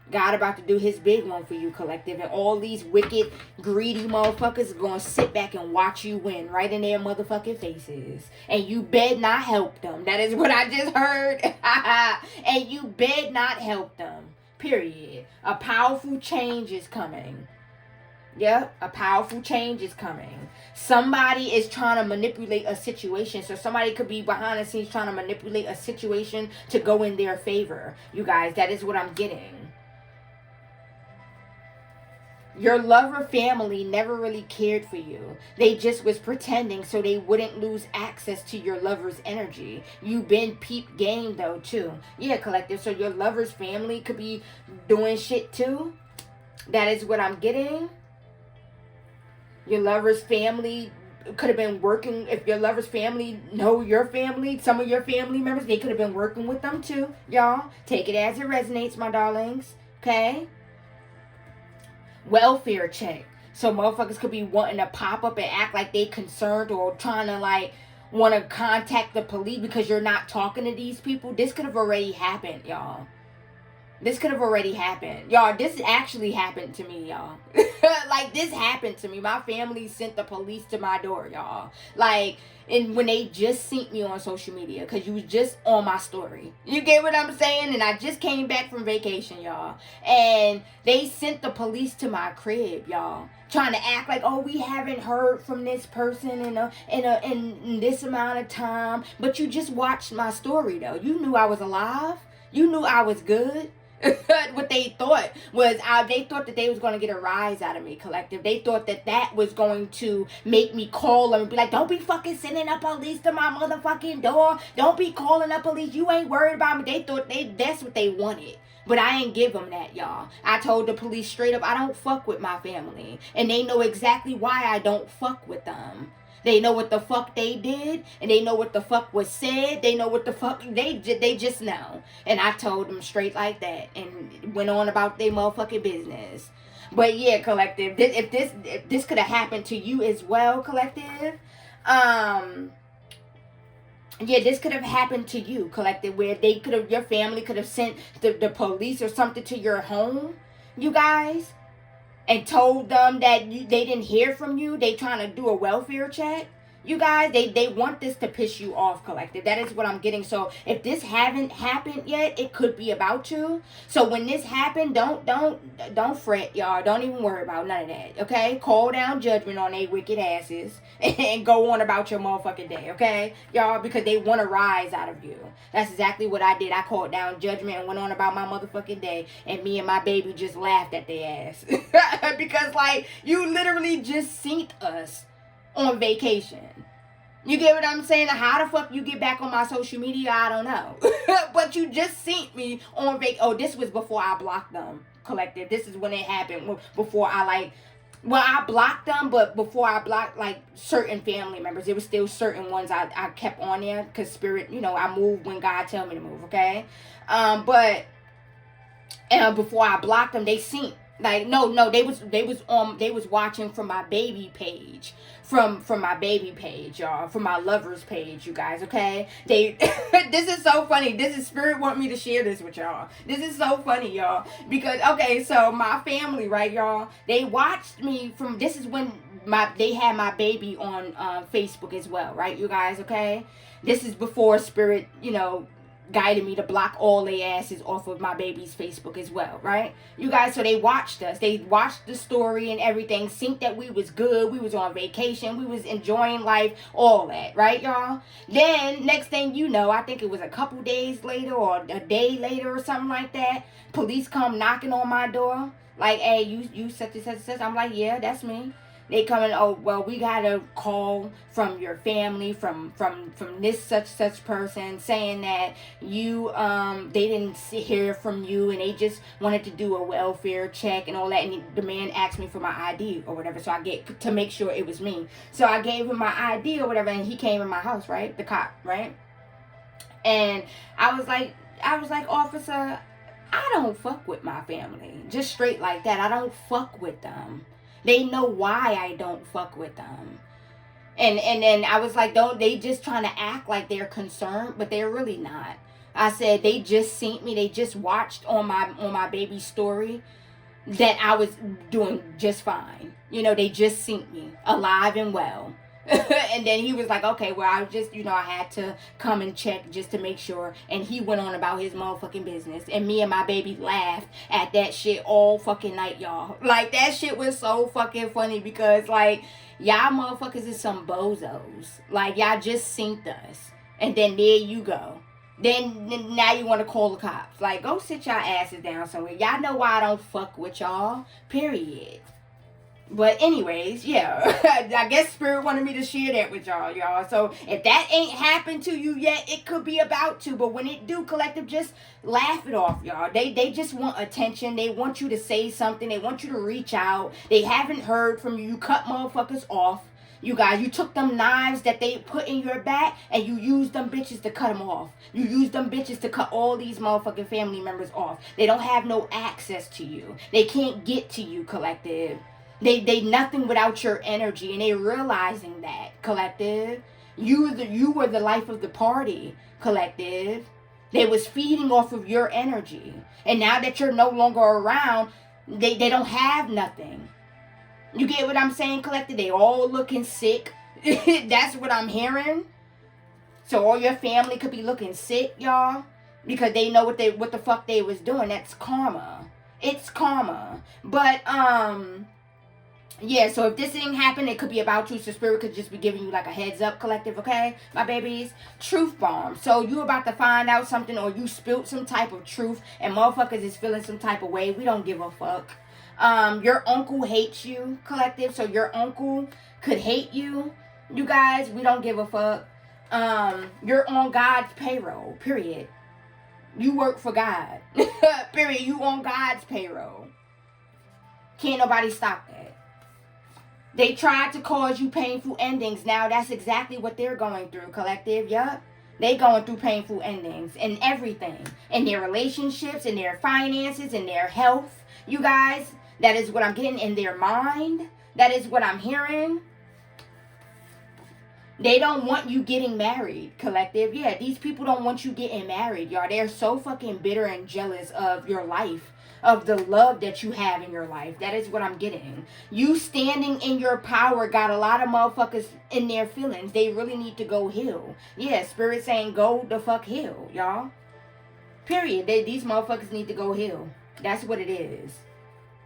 God about to do his big one for you, collective. And all these wicked, greedy motherfuckers are going to sit back and watch you win right in their motherfucking faces. And you bet not help them. That is what I just heard. And you bet not help them. Period. A powerful change is coming. Yep, a powerful change is coming. Somebody is trying to manipulate a situation. So somebody could be behind the scenes trying to manipulate a situation to go in their favor. You guys, that is what I'm getting. Your lover family never really cared for you. They just was pretending so they wouldn't lose access to your lover's energy. You been peep game though too. Yeah, collective. So your lover's family could be doing shit too. That is what I'm getting. Your lover's family could have been working. If your lover's family know your family, some of your family members, they could have been working with them too. Y'all, take it as it resonates, my darlings. Okay? Welfare check. So motherfuckers could be wanting to pop up and act like they concerned or trying to like want to contact the police because you're not talking to these people. This could have already happened, y'all. This could have already happened. Y'all, this actually happened to me, y'all. Like, this happened to me. My family sent the police to my door, y'all. Like, and when they just seen me on social media. Because you was just on my story. You get what I'm saying? And I just came back from vacation, y'all. And they sent the police to my crib, y'all. Trying to act like, oh, we haven't heard from this person in this amount of time. But you just watched my story, though. You knew I was alive. You knew I was good. What they thought was they thought that they was going to get a rise out of me, collective. They thought that that was going to make me call them and be like, don't be fucking sending the police to my motherfucking door. Don't be calling the police. You ain't worried about me. They thought that's what they wanted. But I ain't give them that, y'all. I told the police straight up, I don't fuck with my family. And they know exactly why I don't fuck with them. They know what the fuck they did, and they know what the fuck was said. They know what the fuck they just know. And I told them straight like that, and went on about their motherfucking business. But yeah, collective, if this could have happened to you as well, collective. Yeah, this could have happened to you, collective, where your family could have sent the police or something to your home, you guys. And told them that they didn't hear from you. They trying to do a welfare check. You guys, they want this to piss you off, collective. That is what I'm getting. So if this haven't happened yet, it could be about you. So when this happened, don't fret, y'all. Don't even worry about none of that. Okay? Call down judgment on they wicked asses and go on about your motherfucking day. Okay? Y'all, because they want to rise out of you. That's exactly what I did. I called down judgment and went on about my motherfucking day. And me and my baby just laughed at their ass. Because like, you literally just synced us on vacation. You get what I'm saying? How the fuck you get back on my social media, I don't know. But you just seen me on vacation. Oh, this was before I blocked them, collective. This is when it happened. Before I like, well, I blocked them, but before I blocked like certain family members, there was still certain ones I kept on there because spirit, you know, I move when God tell me to move. Okay, but before I blocked them, they seen like no they was watching from my baby page, from my baby page, y'all, from my lovers page, you guys. Okay, they this is so funny. This is spirit want me to share this with y'all. This is so funny, y'all, because okay, so my family, right, y'all, they watched me from, this is when they had my baby on Facebook as well, right, you guys. Okay, this is before spirit, you know, guided me to block all their asses off of my baby's Facebook as well, right, you guys? So they watched us, they watched the story and everything, think that we was good, we was on vacation, we was enjoying life, all that, right, y'all? Then next thing you know, I think it was a couple days later or a day later or something like that, police come knocking on my door like, hey, you such and such and such. I'm like, yeah, that's me. They coming, oh, well, we got a call from your family, from this such person, saying that you, they didn't hear from you, and they just wanted to do a welfare check and all that, and the man asked me for my ID or whatever, so I get to make sure it was me. So I gave him my ID or whatever, and he came in my house, right, the cop, right, and I was like, officer, I don't fuck with my family, just straight like that. I don't fuck with them. They know why I don't fuck with them. And then I was like, don't, they just trying to act like they're concerned, but they're really not. I said, they just seen me, they just watched on my baby's story that I was doing just fine. You know, they just seen me alive and well. And then he was like, okay, well, I just, you know, I had to come and check just to make sure. And he went on about his motherfucking business. And me and my baby laughed at that shit all fucking night, y'all. Like, that shit was so fucking funny because, like, y'all motherfuckers is some bozos. Like, y'all just synced us. And then there you go. Then now you want to call the cops. Like, go sit y'all asses down somewhere. Y'all know why I don't fuck with y'all. Period. But anyways, yeah, I guess spirit wanted me to share that with y'all. So if that ain't happened to you yet, it could be about to. But when it do, collective, just laugh it off, y'all. They just want attention. They want you to say something. They want you to reach out. They haven't heard from you. You cut motherfuckers off. You guys, you took them knives that they put in your back and you used them bitches to cut them off. You used them bitches to cut all these motherfucking family members off. They don't have no access to you. They can't get to you, collective. They nothing without your energy, and they realizing that, collective. You were the life of the party, collective. They was feeding off of your energy. And now that you're no longer around, they don't have nothing. You get what I'm saying, collective? They all looking sick. That's what I'm hearing. So all your family could be looking sick, y'all, because they know what the fuck they was doing. That's karma. It's karma. But yeah, so if this thing happened, it could be about you. So spirit could just be giving you like a heads up, collective, okay, my babies? Truth bomb. So you about to find out something, or you spilled some type of truth and motherfuckers is feeling some type of way. We don't give a fuck. Your uncle hates you, collective. So your uncle could hate you. You guys, we don't give a fuck. You're on God's payroll, period. You work for God. Period. You on God's payroll. Can't nobody stop that. They tried to cause you painful endings. Now that's exactly what they're going through, collective. Yup. They going through painful endings and everything. In their relationships, in their finances, in their health. You guys, that is what I'm getting. In their mind. That is what I'm hearing. They don't want you getting married, collective. Yeah, these people don't want you getting married, y'all. They're so fucking bitter and jealous of your life, of the love that you have in your life. That is what I'm getting. You standing in your power got a lot of motherfuckers in their feelings. They really need to go heal. Yeah, spirit saying go the fuck heal, y'all. Period. These motherfuckers need to go heal. That's what it is.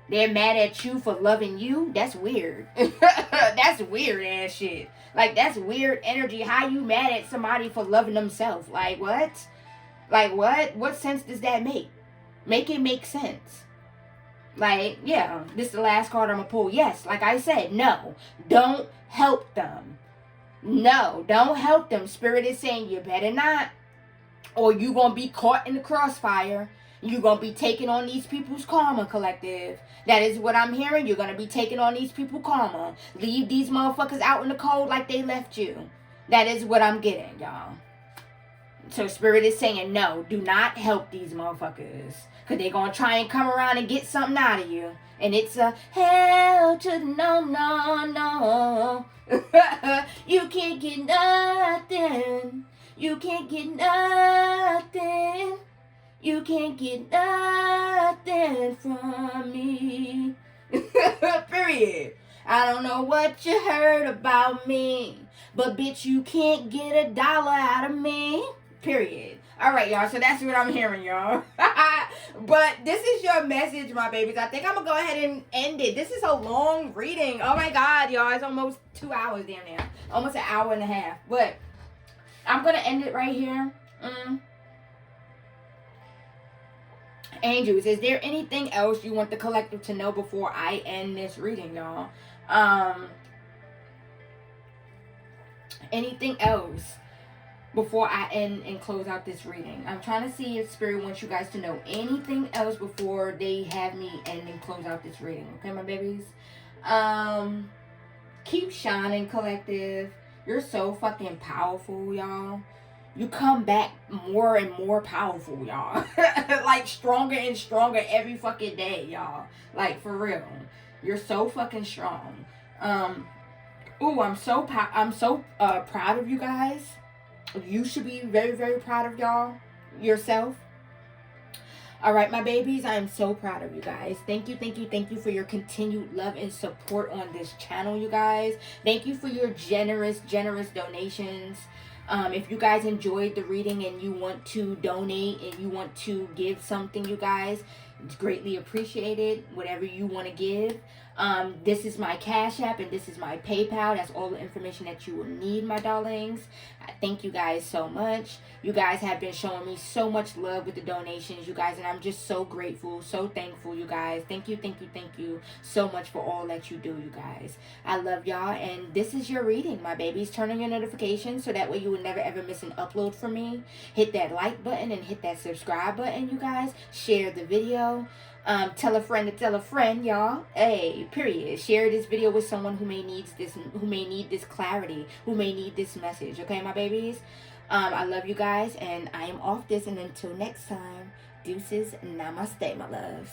They're mad at you for loving you. That's weird. That's weird ass shit. Like, that's weird energy. How you mad at somebody for loving themselves? Like, what? Like, what? What sense does that make? Make it make sense. Like, yeah, this is the last card I'm gonna pull. Yes, like I said, no, don't help them. No, don't help them. Spirit is saying you better not, or you gonna be caught in the crossfire. You gonna be taking on these people's karma, collective. That is what I'm hearing. You're gonna be taking on these people's karma. Leave these motherfuckers out in the cold like they left you. That is what I'm getting, y'all. So Spirit is saying, no, do not help these motherfuckers. Because they're going to try and come around and get something out of you. And it's a hell to the no, no, no. You can't get nothing. You can't get nothing. You can't get nothing from me. Period. I don't know what you heard about me, but bitch, you can't get $1 out of me. Period. All right, y'all. So that's what I'm hearing, y'all. But this is your message, my babies. I think I'm going to go ahead and end it. This is a long reading. Oh, my God, y'all. It's almost 2 hours damn near. Almost an hour and a half. But I'm going to end it right here. Angels, is there anything else you want the collective to know before I end this reading, y'all? Anything else before I end and close out this reading? I'm trying to see if Spirit wants you guys to know anything else before they have me end and close out this reading. Okay, my babies? Keep shining, collective. You're so fucking powerful, y'all. You come back more and more powerful, y'all. Like, stronger and stronger every fucking day, y'all. Like, for real. You're so fucking strong. Ooh, I'm so proud of you guys. You should be very, very proud of y'all. Yourself. All right, my babies, I am so proud of you guys. Thank you for your continued love and support on this channel, you guys. Thank you for your generous donations. If you guys enjoyed the reading and you want to donate and you want to give something, you guys, it's greatly appreciated. Whatever you want to give. This is my Cash App and this is my PayPal. That's all the information that you will need, my darlings. Thank you guys so much. You guys have been showing me so much love with the donations, you guys, and I'm just so grateful, so thankful, you guys. Thank you so much for all that you do, you guys. I love y'all, and this is your reading, my babies. Turn on your notifications so that way you will never ever miss an upload from me. Hit that like button and hit that subscribe button, you guys. Share the video. Tell a friend to tell a friend, y'all. Hey, period. Share this video with someone who may need this clarity, who may need this message. Okay, my babies. I love you guys, and I am off this. And until next time, deuces, namaste, my loves.